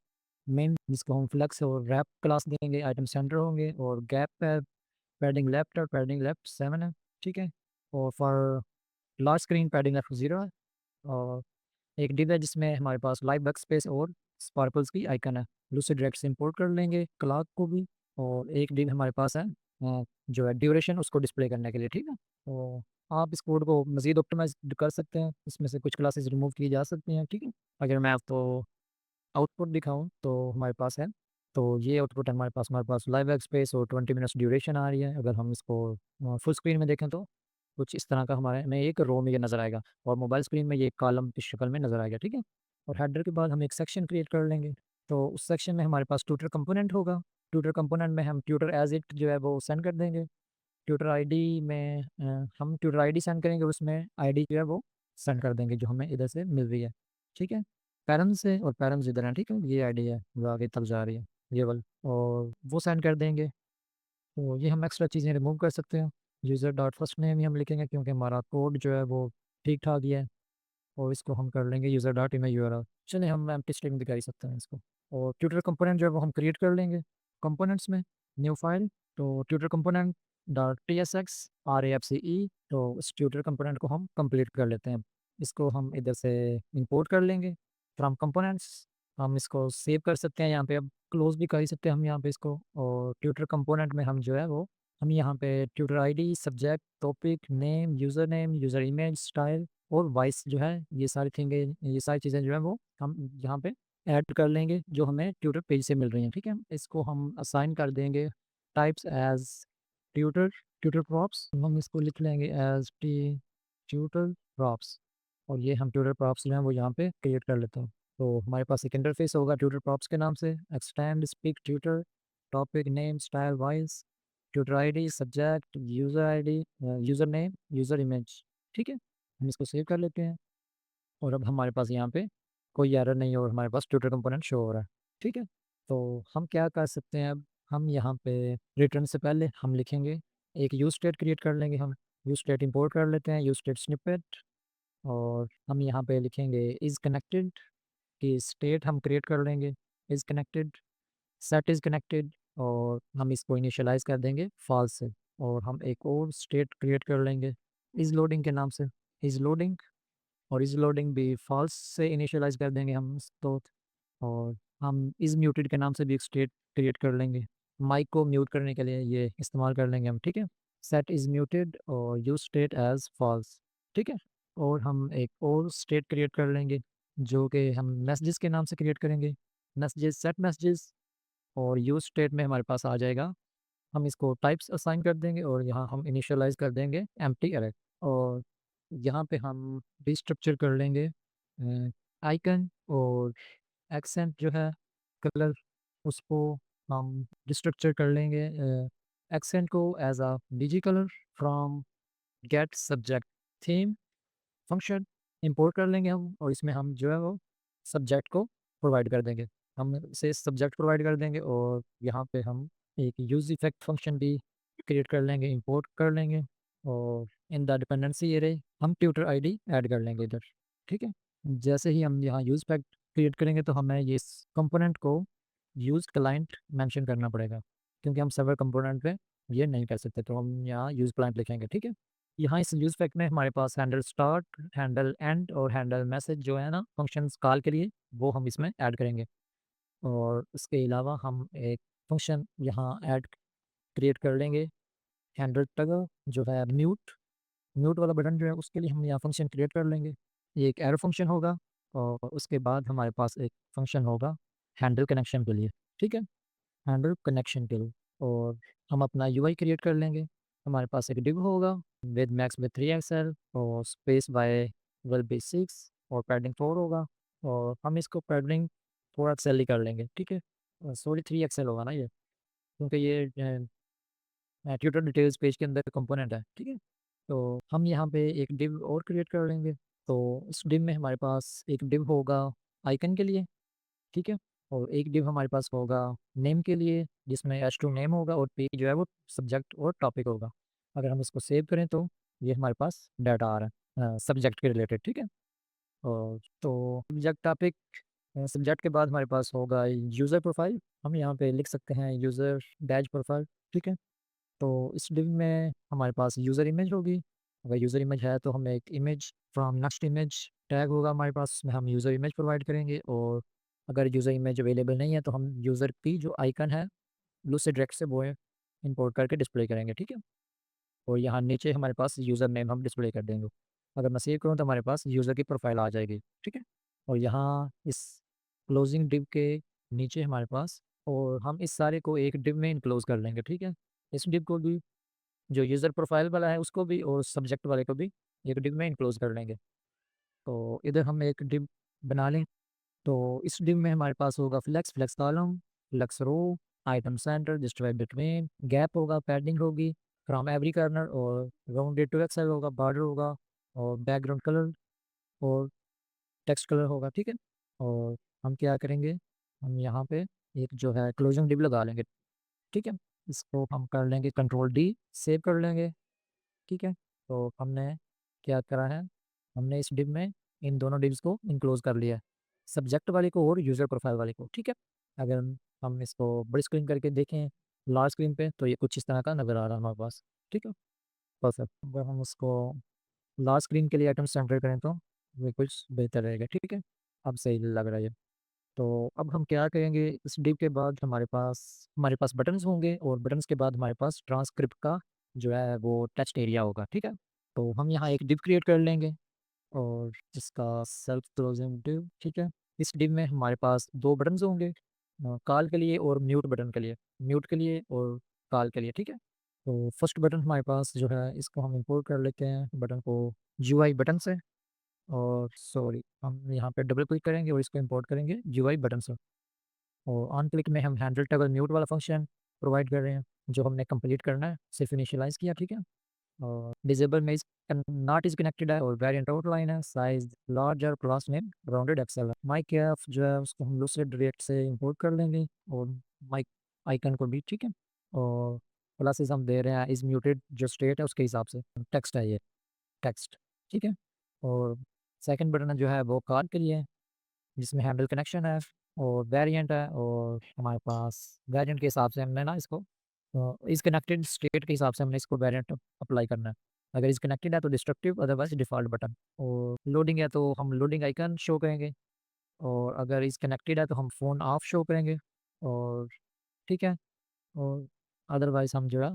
मेन, जिसको हम फ्लेक्स और रैप क्लास देंगे, आइटम सेंटर होंगे, और गैप है, पैडिंग लेफ्ट और पैडिंग लेफ्ट 7 है, ठीक है। और for large screen padding left 0 है। और एक डिव है जिसमें हमारे पास लाइव वर्क स्पेस और स्पार्कल्स की आइकन है, लूसी डायरेक्ट से इंपोर्ट कर लेंगे क्लॉक को भी। और एक डिव हमारे पास है जो है ड्यूरेशन, उसको डिस्प्ले करने के लिए, ठीक है। तो आप इस कोड को मज़ीद ऑप्टिमाइज कर सकते हैं, इसमें से कुछ क्लासेस रिमूव की जा सकती हैं, ठीक है। अगर मैं आपको आउटपुट दिखाऊं तो हमारे पास है, तो ये आउटपुट है हमारे पास लाइव वर्क स्पेस और 20 मिनट्स ड्यूरेशन आ रही है। अगर हम इसको फुल स्क्रीन में देखें तो कुछ इस तरह का हमारे में एक रो में ये नज़र आएगा, और मोबाइल स्क्रीन में ये कॉलम की शक्ल में नज़र आएगा, ठीक है। और हेडर के बाद हम एक सेक्शन क्रिएट कर लेंगे, तो उस सेक्शन में हमारे पास ट्यूटर कंपोनेंट होगा। ट्यूटर कंपोनेंट में हम ट्यूटर एज इट जो है वो सेंड कर देंगे। ट्यूटर आईडी में हम ट्यूटर आईडी सेंड करेंगे, उसमें आईडी जो है वो सेंड कर देंगे जो हमें इधर से मिल रही है, ठीक है। पैरेंट्स है और पैरेंट्स इधर है, ठीक है, ये आईडी है जो आगे तक जा रही है, ये वाली, और वो सेंड कर देंगे। तो ये हम एक्स्ट्रा चीज़ें रिमूव कर सकते हैं। यूज़र डॉट फर्स्ट नेम ही हम लिखेंगे क्योंकि हमारा कोड जो है वो ठीक ठाक ही है। और इसको हम कर लेंगे यूज़र डॉट इन यूआरएल, चलिए हम एम्प्टी स्ट्रिंग दिखा ही सकते हैं इसको। और ट्यूटर कंपोनेंट जो है वो हम क्रिएट कर लेंगे कंपोनेंट्स में, न्यू फाइल, तो tutor component dot T S X R A F C E, तो इस ट्यूटर कंपोनेंट को हम कंप्लीट कर लेते हैं। इसको हम इधर से इंपोर्ट कर लेंगे फ्रॉम कंपोनेंट्स। हम इसको सेव कर सकते हैं यहाँ पे, अब क्लोज भी कर ही सकते हैं हम यहाँ पे इसको। और ट्यूटर कंपोनेंट में हम जो है वो हम यहाँ पे tutor ID, subject, topic, name, user image, style और वॉइस जो है, ये सारी थिंगें, ये सारी चीज़ें जो है वो हम यहाँ पे ऐड कर लेंगे जो हमें ट्यूटर पेज से मिल रही हैं। ठीक है, इसको हम असाइन कर देंगे types as tutor tutor props. हम इसको लिख लेंगे एज टी ट्यूटर प्रॉप्स, और ये हम ट्यूटर प्रॉप्स जो हैं वो यहाँ पे क्रिएट कर लेते हैं। तो हमारे पास एक इंटरफेस होगा ट्यूटर प्रॉप्स के नाम से, extend speak tutor, topic, name, style, voice, tutor ID, subject, user ID, user name, user image. ठीक है, हम इसको सेव कर लेते हैं और अब हमारे पास यहाँ पे कोई एरर नहीं है और हमारे पास ट्यूटर कंपोनेंट शो हो रहा है। ठीक है, तो हम क्या कर सकते हैं, अब हम यहाँ पे रिटर्न से पहले हम लिखेंगे एक यूज स्टेट क्रिएट कर लेंगे। हम यूज स्टेट इंपोर्ट कर लेते हैं, यूज स्टेट स्निपेट, और हम यहाँ पे लिखेंगे इज़ कनेक्टेड की स्टेट हम क्रिएट कर लेंगे, is connected, set is connected, और हम इसको इनिशियलाइज कर देंगे फॉल्स से। और हम एक और स्टेट क्रिएट कर लेंगे इज़ लोडिंग के नाम से, इज़ लोडिंग, और इज़ लोडिंग भी फॉल्स से इनिशियलाइज कर देंगे हम इसको। और हम इज़ म्यूटेड के नाम से भी एक स्टेट क्रिएट कर लेंगे, माइक को म्यूट करने के लिए ये इस्तेमाल कर लेंगे हम। ठीक है, सेट इज़ म्यूटेड और यूज स्टेट एज फॉल्स। ठीक है, और हम एक और स्टेट क्रिएट कर लेंगे जो कि हम मैसेजेस के नाम से क्रिएट करेंगे, मैसेजेस, सेट मैसेजेस, और यूज स्टेट में हमारे पास आ जाएगा, हम इसको टाइप्स असाइन कर देंगे और यहाँ हम इनिशियलाइज कर देंगे एम्प्टी अरे। और यहाँ पे हम डिस्ट्रक्चर कर लेंगे आइकन और एक्सेंट जो है, कलर, उसको हम डिस्ट्रक्चर कर लेंगे एक्सेंट को एज अ डिजी colour from get subject theme function import कर लेंगे हम, और इसमें हम जो है वो सब्जेक्ट को प्रोवाइड कर देंगे। हम इसे सब्जेक्ट प्रोवाइड कर देंगे और यहाँ पे हम एक यूज इफेक्ट फंक्शन भी क्रिएट कर लेंगे, इंपोर्ट कर लेंगे, और इन द डिपेंडेंसी एरे हम ट्यूटर आईडी ऐड कर लेंगे इधर। ठीक है, जैसे ही हम यहाँ यूज इफेक्ट क्रिएट करेंगे तो हमें ये कंपोनेंट को यूज क्लाइंट मेंशन करना पड़ेगा, क्योंकि हम सर्वर कंपोनेंट पे ये नहीं कर सकते, तो हम यहाँ यूज क्लाइंट लिखेंगे। ठीक है, यहाँ इस यूज फैक्ट में हमारे पास हैंडल स्टार्ट, हैंडल एंड और हैंडल मैसेज जो है ना फंक्शंस कॉल के लिए, वो हम इसमें ऐड करेंगे। और इसके अलावा हम एक फंक्शन यहाँ ऐड क्रिएट कर लेंगे, हैंडल टगर जो है म्यूट, म्यूट वाला बटन जो है उसके लिए हम यहाँ फंक्शन क्रिएट कर लेंगे। ये एक एरो फंक्शन होगा, और उसके बाद हमारे पास एक फंक्शन होगा हैंडल कनेक्शन के लिए। ठीक है, हैंडल कनेक्शन के लिए, और हम अपना यूआई क्रिएट कर लेंगे। हमारे पास एक डिव होगा विद मैक्स में 3 एक्सएल और स्पेस बाय विल बी 6 और पैडिंग 4 होगा, और हम इसको पैडिंग 4 एक्सएल ही कर लेंगे। ठीक है, सॉरी 3 एक्सएल होगा ना ये, क्योंकि ये ट्यूटर डिटेल्स पेज के अंदर कंपोनेंट है। ठीक है, तो हम यहाँ पे एक डिव और क्रिएट कर लेंगे। तो इस डिव में हमारे पास एक डिव होगा आइकन के लिए। ठीक है, और एक डिव हमारे पास होगा नेम के लिए, जिसमें H2 नेम होगा और P जो है वो सब्जेक्ट और टॉपिक होगा। अगर हम इसको सेव करें तो ये हमारे पास डाटा आ रहा है सब्जेक्ट के रिलेटेड। ठीक है, और तो सब्जेक्ट टॉपिक, सब्जेक्ट के बाद हमारे पास होगा यूज़र प्रोफाइल। हम यहाँ पे लिख सकते हैं यूज़र डैश प्रोफाइल। ठीक है, तो इस डिव में हमारे पास यूज़र इमेज होगी। अगर यूज़र इमेज है तो हमें एक image from next image tag होगा हमारे पास, उसमें हम यूज़र इमेज प्रोवाइड करेंगे। और अगर यूज़र इमेज अवेलेबल नहीं है तो हम यूज़र की जो आइकन है लूसिड डायरेक्ट से वो इंपोर्ट करके डिस्प्ले करेंगे। ठीक है, और यहाँ नीचे हमारे पास यूज़र नेम हम डिस्प्ले कर देंगे। अगर मैं सेव करूँ तो हमारे पास यूज़र की प्रोफाइल आ जाएगी। ठीक है, और यहाँ इस क्लोजिंग डिव के नीचे हमारे पास, और हम इस सारे को एक डिव में इनक्लोज कर लेंगे। ठीक है, इस डिव को भी, जो यूज़र प्रोफाइल वाला है उसको भी, और सब्जेक्ट वाले को भी एक डिव में इनक्लोज कर लेंगे। तो इधर हम एक डिव बना लें। तो इस डिव में हमारे पास होगा flex, flex column, flex row, item center, justified between, gap होगा, पैडिंग होगी फ्रॉम एवरी कार्नर, और राउंडेड टू एक्सेल होगा, बॉर्डर होगा, और बैकग्राउंड कलर और टेक्स्ट कलर होगा। ठीक है, और हम क्या करेंगे, हम यहाँ पे एक जो है क्लोजिंग डिव लगा लेंगे। ठीक है, इसको हम कर लेंगे कंट्रोल D, सेव कर लेंगे। ठीक है, तो हमने क्या करा है, हमने इस डिव में इन दोनों डिव्स को इनक्लोज कर लिया है, सब्जेक्ट वाले को और यूज़र प्रोफाइल वाले को। ठीक है, अगर हम इसको बड़ी स्क्रीन करके देखें लार्ज स्क्रीन पे, तो ये कुछ इस तरह का नज़र आ रहा है हमारे पास, ठीक है। परफेक्ट। अगर हम उसको लार्ज स्क्रीन के लिए आइटम सेंटर करें तो ये कुछ बेहतर रहेगा, ठीक है। अब सही लग रहा है ये। तो अब हम क्या करेंगे, इस डिव के बाद हमारे पास बटन्स होंगे, और बटन्स के बाद हमारे पास ट्रांसक्रिप्ट का जो है वो टेक्स्ट एरिया होगा, ठीक है। तो हम यहाँ एक डिव क्रिएट कर लेंगे, और इसका सेल्फ क्लोजिंग डिव, ठीक है। इस डिव में हमारे पास दो बटन्स होंगे, कॉल के लिए और म्यूट बटन के लिए, म्यूट के लिए और कॉल के लिए, ठीक है। तो फर्स्ट बटन हमारे पास जो है इसको हम इंपोर्ट कर लेते हैं, बटन को GUI बटन से, और सॉरी हम यहाँ पे डबल क्लिक करेंगे और इसको इंपोर्ट करेंगे GUI बटन से। और ऑन क्लिक में हम हैंडल टगल म्यूट वाला फंक्शन प्रोवाइड कर रहे हैं, जो हमने कंप्लीट करना है, सिर्फ इनिशियलाइज किया, ठीक है। और डिजेबल में नॉट इज कनेक्टेड है, और वेरिएंट आउटलाइन है, size larger, class name rounded excel है। माइक कैफ जो है उसको हम लूसेड डायरेक्ट से इंपोर्ट कर लेंगे, और माइक आइकन को भी, ठीक है। और क्लासेस हम दे रहे हैं इज म्यूटेड, जो स्टेट है उसके हिसाब से, टेक्स्ट है ये, टेक्स्ट, ठीक है। और सेकंड बटन जो है वो कार के लिए है, जिसमें हैंडल कनेक्शन है, और वेरिएंट है, और हमारे पास वेरिएंट के हिसाब से हमने ना इसको इस कनेक्टेड स्टेट के हिसाब से हमने इसको वेरिएंट अप्लाई करना है। अगर इस कनेक्टेड है तो डिस्ट्रक्टिव, अदरवाइज डिफ़ॉल्ट बटन। और लोडिंग है तो हम लोडिंग आइकन शो करेंगे, और अगर इस कनेक्टेड है तो हम फ़ोन ऑफ शो करेंगे, और ठीक है। और अदरवाइज हम जो है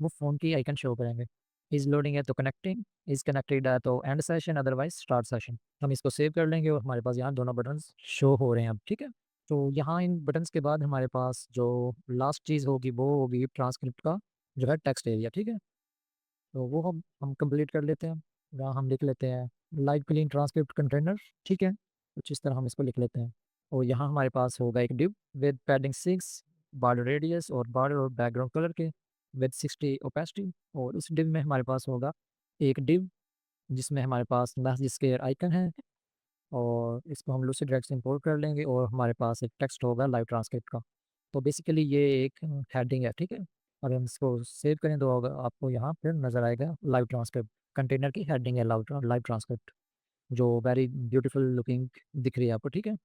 वो फ़ोन की आइकन शो करेंगे। इज़ लोडिंग है तो कनेक्टिंग, इज़ कनेक्टेड है तो and session, otherwise start session. हम इसको सेव कर लेंगे, और हमारे पास यहाँ दोनों बटन्स शो हो रहे हैं अब, ठीक है। तो यहाँ इन बटन्स के बाद हमारे पास जो लास्ट चीज़ होगी वो होगी ट्रांसक्रिप्ट का जो है टेक्स्ट एरिया, ठीक है। तो वो हम कंप्लीट कर लेते हैं। यहाँ हम लिख लेते हैं लाइव क्लीन ट्रांसक्रिप्ट कंटेनर, ठीक है। कुछ इस तरह हम इसको लिख लेते हैं। और यहाँ हमारे पास होगा एक div with padding 6, border radius और बॉर्डर और बैकग्राउंड कलर के, विद 60 ओपेसिटी। और उस डिव में हमारे पास होगा एक डिव जिसमें हमारे पास मैसेज स्क्वायर आइकन है, और इसको हम लूसिड रेड से इंपोर्ट कर लेंगे, और हमारे पास एक टेक्स्ट होगा लाइव ट्रांसक्रिप्ट का। तो बेसिकली ये एक हेडिंग है, ठीक है। और हम इसको सेव करें तो आपको यहाँ पर नज़र आएगा लाइव ट्रांसक्रिप्ट कंटेनर की हेडिंग है, लाइव ट्रांसक्रिप्ट, जो वेरी ब्यूटीफुल लुकिंग दिख रही है आपको, ठीक है।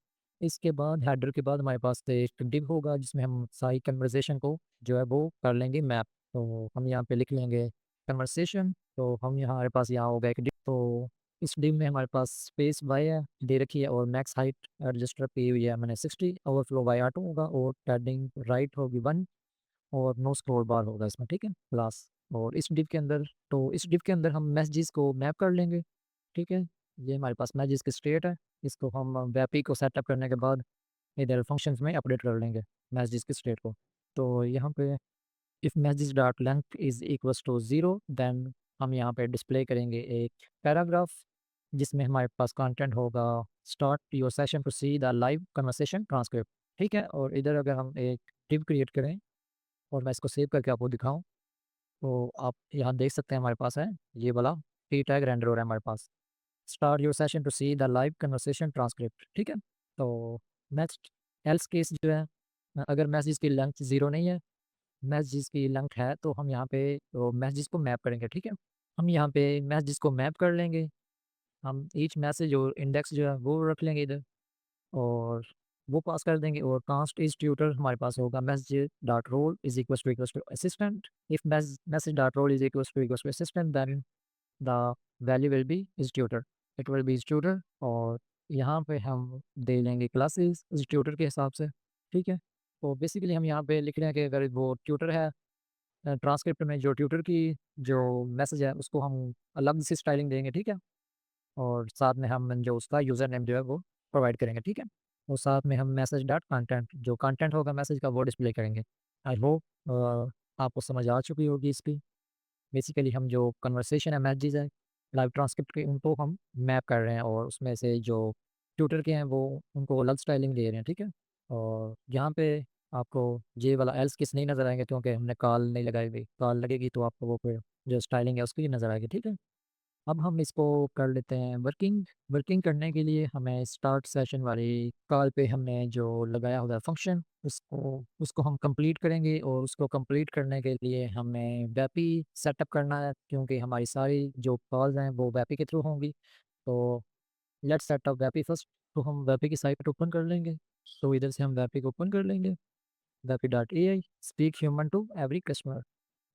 इसके बाद हेडर के बाद हमारे पास एक डिव होगा जिसमें हम सारी कन्वर्सेशन को जो है वो कर लेंगे मैप। तो हम यहाँ पे लिख लेंगे कन्वर्सेशन। तो हम यहाँ हमारे पास यहाँ होगा एक डिव। तो इस डिव में हमारे पास स्पेस वाई है दे रखी है, और मैक्स हाइट रजिस्टर पे हुई है मैंने 60, ओवरफ्लो वाई ऑटो होगा, और पैडिंग राइट होगी 1, और नो स्क्रॉल बार होगा इसमें, ठीक है, क्लास। और इस डिव के अंदर हम मैसेजेस को मैप कर लेंगे, ठीक है। ये हमारे पास मैसेजेस की स्टेट है, इसको हम वेपी को सेटअप करने के बाद इधर फंक्शंस में अपडेट कर लेंगे मैसेजेस की स्टेट को। तो यहाँ पे if message dot length is equals to 0, then हम यहाँ पे डिस्प्ले करेंगे एक पैराग्राफ जिसमें हमारे पास कंटेंट होगा start your session to see the live conversation transcript, ठीक है। और इधर अगर हम एक डिव क्रिएट करें और मैं इसको सेव करके आपको दिखाऊं, तो आप यहाँ देख सकते हैं हमारे पास है ये वाला टी टैग रेंडर हो रहा है हमारे पास, start your session to see the live conversation transcript, ठीक है। तो नेक्स्ट एल्स केस जो है, अगर मैसेज की लेंथ 0 नहीं है, मैसेज की लेंथ है, तो हम यहाँ पे तो मैसेज को मैप करेंगे, ठीक है। हम यहाँ पे मैसेज को मैप कर लेंगे, हम ईच मैसेज और इंडेक्स जो है वो रख लेंगे इधर, और वो पास कर देंगे। और कास्ट इज ट्यूटर हमारे पास होगा message dot role is equal to assistant. If message dot role is equal to assistant, then the value will be is tutor, it will be is tutor. और यहाँ पे हम दे लेंगे क्लासेस इज ट्यूटर के हिसाब से, ठीक है। तो बेसिकली हम यहाँ पे लिख रहे हैं कि अगर वो ट्यूटर है, ट्रांसक्रिप्ट में जो ट्यूटर की जो मैसेज है उसको हम अलग से स्टाइलिंग देंगे, ठीक है। और साथ में हम जो उसका यूज़र नेम जो है वो प्रोवाइड करेंगे, ठीक है। और साथ में हम मैसेज डॉट कंटेंट जो कंटेंट होगा मैसेज का वो डिस्प्ले करेंगे। आई होप आपको समझ आ चुकी होगी इसकी। बेसिकली हम जो कन्वर्सेशन है मैसेज है लाइव ट्रांसक्रिप्ट के, उनको हम मैप कर रहे हैं, और उसमें से जो ट्यूटर के हैं वो उनको अलग स्टाइलिंग दे रहे हैं, ठीक है। और यहाँ पे आपको ये वाला एल्स किस नहीं नज़र आएंगे, क्योंकि हमने कॉल नहीं लगाई हुई, कॉल लगेगी तो आपको वो फिर जो स्टाइलिंग है उसकी नज़र आएगी, ठीक है। अब हम इसको कर लेते हैं वर्किंग। वर्किंग करने के लिए हमें स्टार्ट सेशन वाली कॉल पे हमने जो लगाया हुआ फंक्शन उसको हम कंप्लीट करेंगे, और उसको कंप्लीट करने के लिए हमें वेपी सेटअप करना है, क्योंकि हमारी सारी जो कॉल्स हैं वो वेपी के थ्रू होंगी। तो लेट्स सेटअप वेपी फर्स्ट। तो हम वेपी की साइट ओपन कर लेंगे, तो इधर से हम वेपी को ओपन कर लेंगे। Webby.ai speak human to every customer.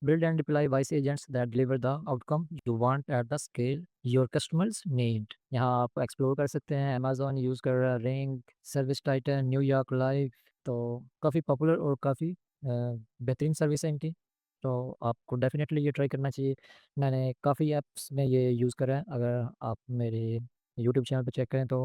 Build and deploy voice agents that deliver the outcome you want at the scale your customers need. यहाँ आप एक्सप्लोर कर सकते हैं, अमेजोन यूज़ कर रहा है, ring, service Titan, New York live, तो काफ़ी पॉपुलर और काफ़ी बेहतरीन सर्विस है इनकी। तो आपको डेफिनेटली ये ट्राई करना चाहिए। मैंने काफ़ी ऐप्स में ये यूज़ करा है। अगर आप मेरे यूट्यूब चैनल पे चेक करें तो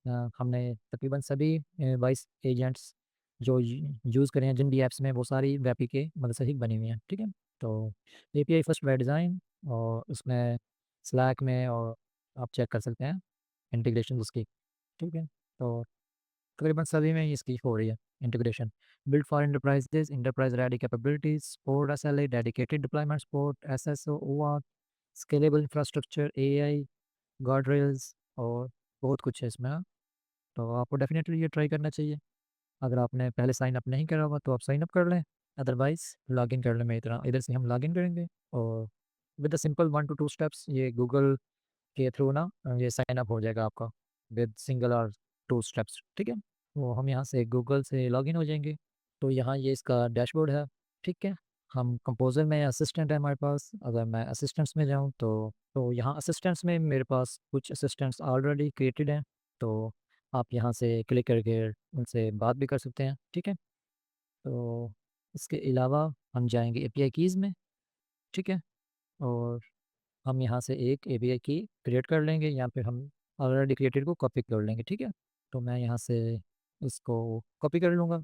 हमने तकरीबन सभी वॉइस एजेंट्स जो यूज़ करे हैं जिन भी ऐप्स में, वो सारी वेपी के मदद से ही बनी हुई हैं, ठीक है। तो एपीआई फर्स्ट बाय डिज़ाइन, और उसमें स्लैक में, और आप चेक कर सकते हैं इंटीग्रेशन उसकी, ठीक है। तो तकरीबन सभी में इसकी हो रही है integration. Build for enterprises, enterprise ready capabilities, support SLA, dedicated deployment support, SSO, OR, scalable infrastructure, AI, guard rails, और बहुत कुछ है इसमें, हाँ। तो आपको डेफिनेटली ये ट्राई करना चाहिए। अगर आपने पहले साइन अप नहीं करा हुआ तो आप साइन अप कर लें, अदरवाइज़ लॉगिन कर लें मेरी तरह। इधर से हम लॉगिन करेंगे, और with the simple 1 to 2 steps ये गूगल के थ्रू ना ये साइन अप हो जाएगा आपका, विद सिंगल और 2 स्टेप्स, ठीक है। तो हम यहाँ से गूगल से लॉगिन हो जाएंगे। तो यहाँ ये इसका डैशबोर्ड है, ठीक है। हम कंपोज़र में असिस्टेंट है हमारे पास। अगर मैं असिस्टेंट्स में जाऊँ तो यहाँ असिस्टेंट्स में मेरे पास कुछ असिस्टेंट्स ऑलरेडी क्रिएटेड हैं। तो आप यहाँ से क्लिक करके उनसे बात भी कर सकते हैं, ठीक है। तो इसके अलावा हम जाएंगे एपीआई कीज़ में, ठीक है। और हम यहाँ से एक एपीआई की क्रिएट कर लेंगे, या फिर हम ऑलरेडी क्रिएटेड को कॉपी कर लेंगे, ठीक है। तो मैं यहाँ से इसको कॉपी कर लूँगा,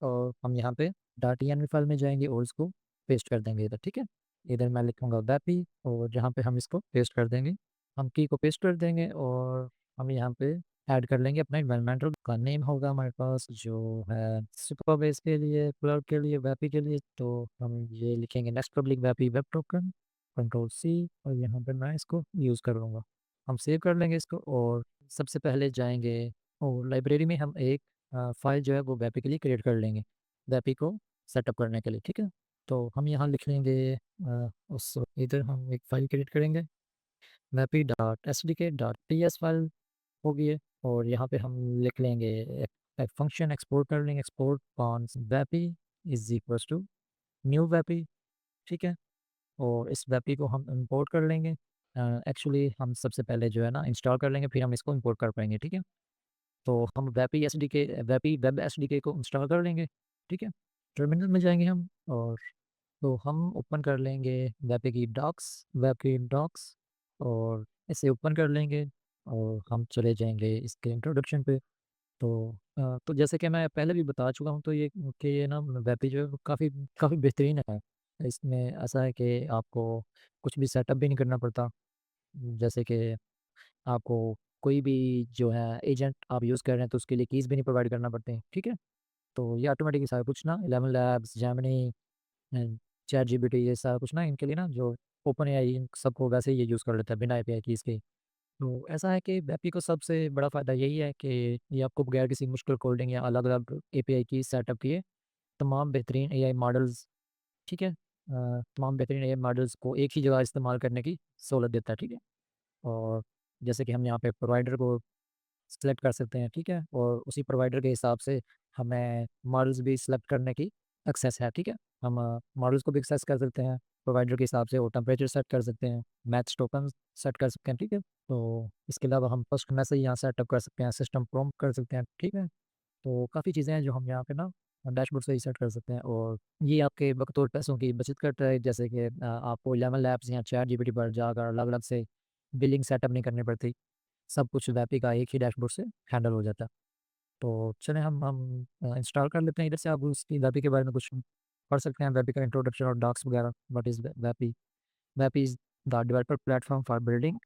और हम यहाँ पे .env फाइल में जाएंगे और इसको पेस्ट कर देंगे इधर, ठीक है। इधर मैं लिखूँगा वैपी, और जहाँ पे हम इसको पेस्ट कर देंगे, हम की को पेस्ट कर देंगे, और हम यहाँ पे ऐड कर लेंगे अपना इन्वायरमेंटल का नेम होगा हमारे पास जो है सुपरबेस के लिए, क्लाउड के लिए, वैपी के लिए। तो हम ये लिखेंगे next public Vapi web token, control C, और यहाँ पे मैं इसको यूज़ कर लूँगा। हम सेव कर लेंगे इसको, और सबसे पहले जाएंगे और लाइब्रेरी में हम एक फाइल जो है वो वैपी के लिए क्रिएट कर लेंगे, वैपी को सेटअप करने के लिए, ठीक है। तो हम यहाँ लिख लेंगे उस इधर हम एक फाइल क्रिएट करेंगे, वैपी डॉट एस डी के डॉट टी एस फाइल होगी है। और यहाँ पे हम लिख लेंगे एक फंक्शन एक्सपोर्ट कर लेंगे, export const Vapi is equals to new Vapi, ठीक है। और इस वैपी को हम इंपोर्ट कर लेंगे। एक्चुअली हम सबसे पहले जो है ना इंस्टॉल कर लेंगे, फिर हम इसको इंपोर्ट कर पाएंगे, ठीक है। तो हम वैपी वेब एसडीके को इंस्टॉल कर लेंगे, ठीक है। टर्मिनल में जाएंगे हम, और तो हम ओपन कर लेंगे वैप की डॉक्स, और इसे ओपन कर लेंगे, और हम चले जाएंगे इसके इंट्रोडक्शन पे। तो जैसे कि मैं पहले भी बता चुका हूँ, तो ये ना वैपी जो है वो काफ़ी काफ़ी बेहतरीन है। इसमें ऐसा है कि आपको कुछ भी सेटअप भी नहीं करना पड़ता। जैसे कि आपको कोई भी जो है एजेंट आप यूज़ कर रहे हैं तो उसके लिए कीज़ भी नहीं प्रोवाइड करना पड़ते हैं, ठीक है। तो ये ऑटोमेटिक सारा कुछ ना 11 लैब्स, जेमिनी, चैट जीपीटी, ये सारा कुछ ना इनके लिए ना जो ओपन एआई इन सबको वैसे ही ये यूज़ कर लेता है बिना एपीआई कीज़ के। तो ऐसा है कि वेपी को सबसे बड़ा फ़ायदा यही है कि ये आपको बगैर किसी मुश्किल कोडिंग या अलग अलग एपीआई की सेटअप किए तमाम बेहतरीन एआई मॉडल्स, ठीक है, तमाम बेहतरीन एआई मॉडल्स को एक ही जगह इस्तेमाल करने की सहूलत देता है, ठीक है। और जैसे कि हम यहाँ पे प्रोवाइडर को सेलेक्ट कर सकते हैं, ठीक है, और उसी प्रोवाइडर के हिसाब से हमें मॉडल्स भी सिलेक्ट करने की एक्सेस है, ठीक है। हम मॉडल्स को भी एक्सेस कर सकते हैं प्रोवाइडर के हिसाब से, और टेम्परेचर सेट कर सकते हैं, मैच टोकन सेट कर सकते हैं, ठीक है। तो इसके अलावा हम फर्स्ट मैसेज यहाँ सेटअप कर सकते हैं, सिस्टम प्रॉम्प्ट कर सकते हैं, ठीक है। तो काफ़ी चीज़ें हैं जो हम यहाँ पे ना डैशबोर्ड से ही सेट कर सकते हैं, और ये आपके वक्त और पैसों की बचत करता है। जैसे कि आपको 11 लैब्स या चैट जीपीटी पर जाकर अलग अलग से बिलिंग सेटअप नहीं करनी पड़ती, सब कुछ वैपी का एक ही डैशबोर्ड से हैंडल हो जाता है। तो चलें हम इंस्टॉल कर लेते हैं इधर से। आप उसकी वैपी के बारे में कुछ पढ़ सकते हैं, वैपी का इंट्रोडक्शन और डॉक्स वगैरह। What is Vapi? Vapi is the developer platform for building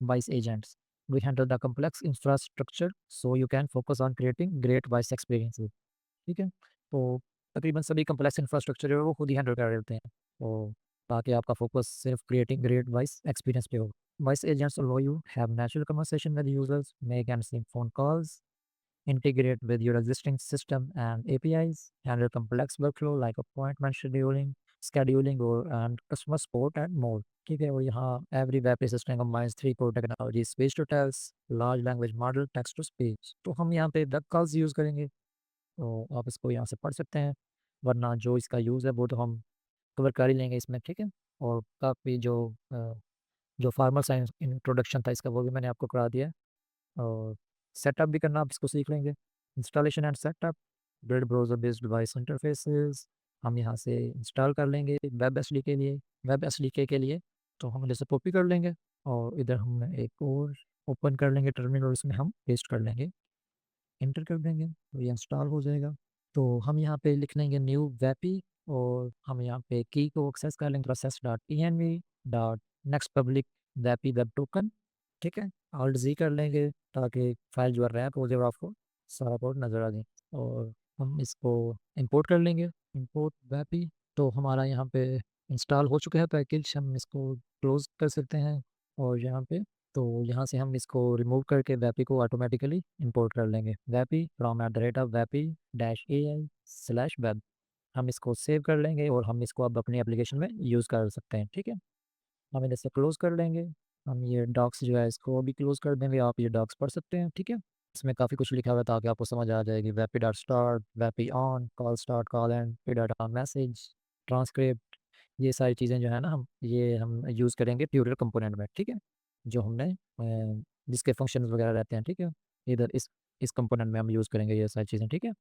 voice agents. We handle the complex infrastructure so you can focus on creating great voice experiences, ठीक है। तो तकरीबन सभी कॉम्प्लेक्स इंफ्रास्ट्रक्चर जो है वो खुद ही हैंडल कर रहे होते हैं, तो ताकि आपका फोकस सिर्फ क्रिएटिंग ग्रेट वॉइस एक्सपीरियंस पे हो। Voice agents allow you have natural conversation with users, make and receive phone calls, integrate with your existing system and APIs, handle complex workflow like appointment scheduling or and customer support and more, ठीक है। और यहाँ every web assistant combines three core technology, speech to tells, large language model, text to speech. तो हम यहाँ पे web calls use करेंगे, तो आप इसको यहाँ से पढ़ सकते हैं। वरना जो इसका यूज़ है वो तो हम कवर कर ही लेंगे इसमें, ठीक है। और काफ़ी जो फार्मर साइंस इंट्रोडक्शन था इसका वो भी मैंने आपको करा दिया है। और सेटअप भी करना आप इसको सीख लेंगे। Installation and setup, build browser based device interfaces, हम यहाँ से इंस्टॉल कर लेंगे वेब एसडीके के लिए। वेब एसडीके के लिए तो हम जैसे कॉपी कर लेंगे और इधर हम एक और ओपन कर लेंगे टर्मिनल और इसमें हम पेस्ट कर लेंगे, एंटर कर देंगे तो ये इंस्टॉल हो जाएगा। तो हम यहाँ पे लिख लेंगे न्यू वेपी और हम यहाँ पे की को एक्सेस कर लेंगे process dot P N V dot next public Vapi web token, ठीक है। ऑल्ट जी कर लेंगे ताकि फाइल जो है रैप हो जाए और आपको सारा कोड नज़र आ जाए। और हम इसको इंपोर्ट कर लेंगे, इंपोर्ट वेपी। तो हमारा यहाँ पे इंस्टॉल हो चुका है पैकेज, हम इसको क्लोज कर सकते हैं। और यहाँ पे तो यहाँ से हम इसको रिमूव करके वेपी को ऑटोमेटिकली इंपोर्ट कर लेंगे, Vapi from at the rate of Vapi dash A I slash web. हम इसको सेव कर लेंगे और हम इसको अब अपनी एप्लीकेशन में यूज़ कर सकते हैं, ठीक है। हम इसे क्लोज कर लेंगे। हम ये डॉक्स जो है इसको भी क्लोज कर देंगे, आप ये डॉक्स पढ़ सकते हैं, ठीक है। इसमें काफ़ी कुछ लिखा हुआ है ताकि आपको समझ आ जाएगी। Vapi dot start, Vapi on, call start, call end, P dot on message, transcript, ये सारी चीज़ें जो है ना हम यूज़ करेंगे ट्यूटोरियल कंपोनेंट में, ठीक है। जो हमने जिसके फंक्शंस वगैरह रहते हैं, ठीक है, इधर इस कंपोनेंट में हम यूज़ करेंगे ये सारी चीज़ें, ठीक है।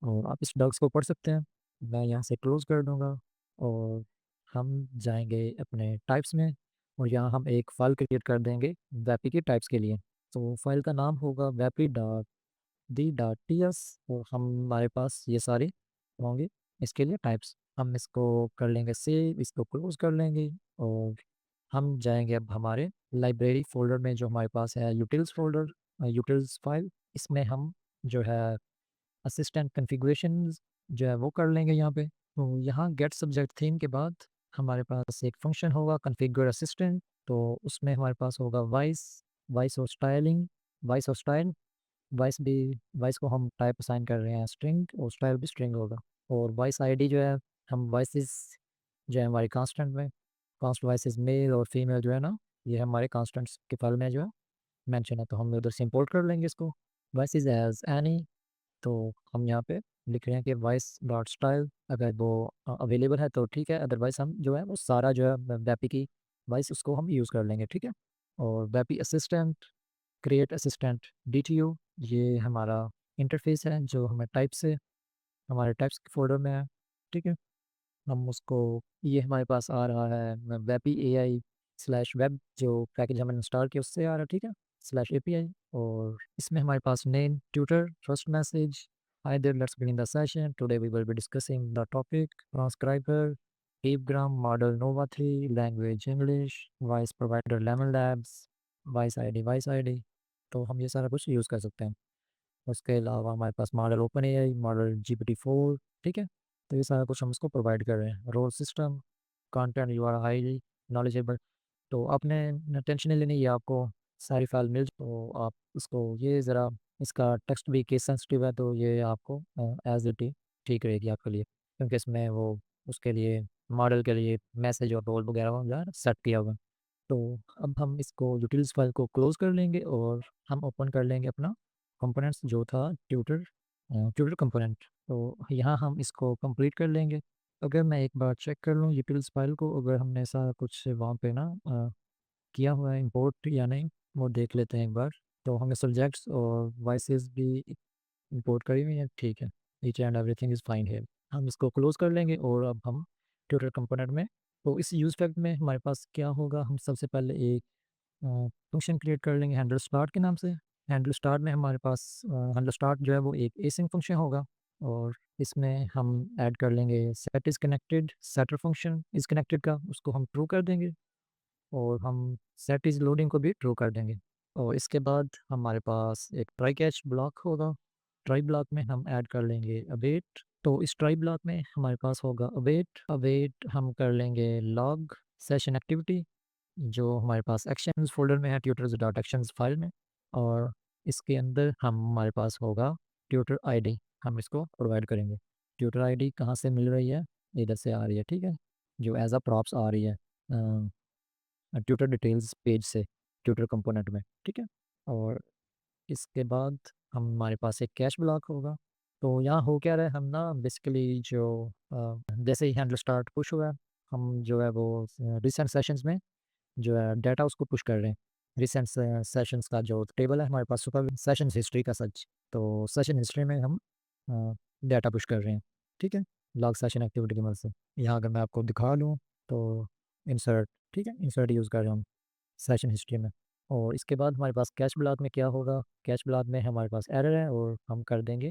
और आप इस डॉक्स को पढ़ सकते हैं। मैं यहाँ से क्लोज कर दूँगा और हम जाएंगे अपने टाइप्स में और यहाँ हम एक फ़ाइल क्रिएट कर देंगे वेपी की टाइप्स के लिए। तो फाइल का नाम होगा Vapi dot D dot T S और हमारे पास ये सारे होंगे इसके लिए टाइप्स। हम इसको कर लेंगे सेव, इसको क्लोज कर लेंगे और हम जाएंगे अब हमारे लाइब्रेरी फोल्डर में जो हमारे पास है यूटिल्स फोल्डर, यूटिल्स फाइल। इसमें हम जो है असिस्टेंट कन्फिगरेशन जो है वो कर लेंगे यहाँ पे। तो यहाँ गेट सब्जेक्ट थीम के बाद हमारे पास एक फंक्शन होगा कन्फिगर असिस्टेंट। तो उसमें हमारे पास होगा वॉइस, वॉइस और स्टाइलिंग, वॉइस और स्टाइल। वॉइस को हम टाइप असाइन कर रहे हैं स्ट्रिंग और स्टाइल भी स्ट्रिंग होगा। और वॉइस आईडी जो है हम वॉइसेस जो है हमारी कांस्टेंट में, कांस्ट वॉइसेस मेल और फीमेल जो है ना ये हमारे कांस्टेंट्स के फाइल में जो है मेंशन है। तो हम उधर से इंपोर्ट कर लेंगे इसको वॉइसेस एज एनी। तो हम यहाँ पे लिख रहे हैं कि वॉइस डॉट स्टाइल, अगर वो अवेलेबल है तो ठीक है, अदरवाइज हम जो है वो सारा जो है वेपी की वॉइस उसको हम यूज़ कर लेंगे, ठीक है। और Vapi assistant, create assistant D T U, ये हमारा इंटरफेस है जो हमें टाइप से हमारे टाइप्स के फोल्डर में है, ठीक है। हम उसको ये हमारे पास आ रहा है वेपी ए आई स्लैश वेब, जो पैकेज हमने इंस्टॉल किया उससे आ रहा है, ठीक है, स्लैश ए पी आई। और इसमें हमारे पास name tutor, first message, hi there, let's begin the session, today we will be discussing the topic, transcriber, Deepgram model Nova 3, language English, voice provider Eleven Labs, voice ID. तो हम ये सारा कुछ use कर सकते हैं। उसके अलावा हमारे पास model open AI, model GPT-4, ठीक है। तो ये सारा कुछ हम उसको प्रोवाइड कर रहे हैं। Role system, content, you are highly knowledgeable. तो आपने टेंशन नहीं लेनी, ये आपको सारी फाइल मिल तो आप उसको ये ज़रा, इसका टेक्स्ट भी केस सेंसिटिव है तो ये आपको एज इट इज ठीक रहेगी आपके लिए, क्योंकि इसमें वो उसके लिए मॉडल के लिए मैसेज और रोल वगैरह जो है सेट किया हुआ है। तो अब हम इसको यूटिल्स फाइल को क्लोज कर लेंगे और हम ओपन कर लेंगे अपना कंपोनेंट्स जो था ट्यूटर कंपोनेंट। तो यहाँ हम इसको कंप्लीट कर लेंगे। अगर मैं एक बार चेक कर लूँ यूटिल्स फाइल को, अगर हमने ऐसा कुछ वहाँ पे ना किया हुआ है इंपोर्ट या नहीं, वो देख लेते हैं एक बार। तो हमें सब्जेक्ट्स और वॉइसेस भी इंपोर्ट करी हुई है, ठीक है, each and everything is fine है। हम इसको क्लोज कर लेंगे और अब हम ट्यूटर कंपोनेंट में, तो इस यूज फैक्ट में हमारे पास क्या होगा, हम सबसे पहले एक फंक्शन क्रिएट कर लेंगे हैंडल स्टार्ट के नाम से। हैंडल स्टार्ट में हमारे पास हैंडल स्टार्ट जो है वो एक एसिंग फंक्शन होगा और इसमें हम ऐड कर लेंगे set is connected, setter function is connected का उसको हम ट्रू कर देंगे और हम सेट इज़ लोडिंग को भी ट्रू कर देंगे। और इसके बाद हमारे पास एक ट्राई कैच ब्लॉक होगा। ट्राई ब्लॉक में हम ऐड कर लेंगे अवेट। तो इस ट्राई ब्लॉक में हमारे पास होगा अवेट, अवेट हम कर लेंगे लॉग सेशन एक्टिविटी जो हमारे पास एक्शंस फोल्डर में है ट्यूटर्स डॉट एक्शंस फाइल में। और इसके अंदर हमारे पास होगा ट्यूटर आईडी, हम इसको प्रोवाइड करेंगे। ट्यूटर आईडी कहाँ से मिल रही है, इधर से आ रही है, ठीक है, जो एज अ प्रॉप्स आ रही है ट्यूटर डिटेल्स पेज से ट्यूटर कंपोनेंट में, ठीक है। और इसके बाद हमारे पास एक कैश ब्लॉक होगा। तो यहाँ हो क्या रहा है, हम ना बेसिकली जो जैसे ही हैंडल स्टार्ट पुश हुआ, हम जो है वो रिसेंट सेशंस में जो है डाटा उसको पुश कर रहे हैं। रिसेंट सेशंस का जो टेबल है हमारे पास, सुपर सेशंस हिस्ट्री का सच, तो सेशन हिस्ट्री में हम डाटा पुश कर रहे हैं। ठीक है, लॉग सेशन एक्टिविटी की मदद से। यहाँ अगर मैं आपको दिखा लूँ तो इंसर्ट, ठीक है, इंसर्ट यूज़ कर रहे हैं हम सेशन हिस्ट्री में। और इसके बाद हमारे पास कैच ब्लॉक में क्या होगा, कैच ब्लॉक में हमारे पास एरर है और हम कर देंगे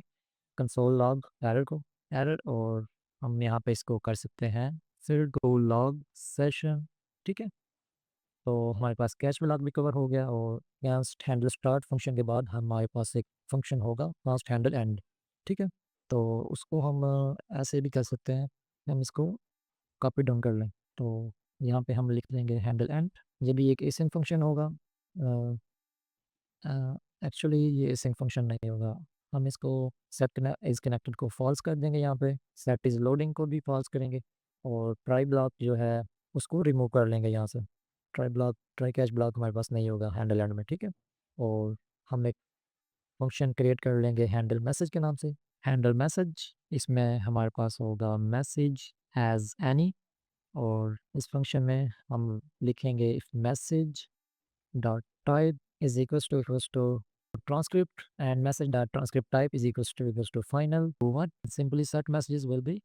कंसोल लॉग एरर को, एरर, और हम यहाँ पे इसको कर सकते हैं फिर गो लॉग सेशन। ठीक है, तो हमारे पास कैच ब्लॉक भी कवर हो गया। और कांस्ट हैंडल स्टार्ट फंक्शन के बाद हमारे पास एक फंक्शन होगा कांस्ट हैंडल एंड। ठीक है, तो उसको हम ऐसे भी कर सकते हैं, हम इसको कॉपी डाउन कर लें। तो यहाँ पे हम लिख देंगे हैंडल एंड। ये भी एक एसिंग फंक्शन होगा। एक्चुअली ये एसिंग फंक्शन नहीं होगा, हम इसको सेट इज कनेक्टेड को फॉल्स कर देंगे, यहाँ पे सेट इज लोडिंग को भी फॉल्स करेंगे, और ट्राई ब्लॉक जो है उसको रिमूव कर लेंगे यहाँ से। Try block, try catch block हमारे पास नहीं होगा हैंडल एंड में। ठीक है, और हम एक फंक्शन क्रिएट कर लेंगे हैंडल मैसेज के नाम से, हैंडल मैसेज। इसमें हमारे पास होगा मैसेज एज एनी, और इस फंक्शन में हम लिखेंगे if message dot type is equals to transcript, and message dot transcript type is equals to final. What simply set messages will be,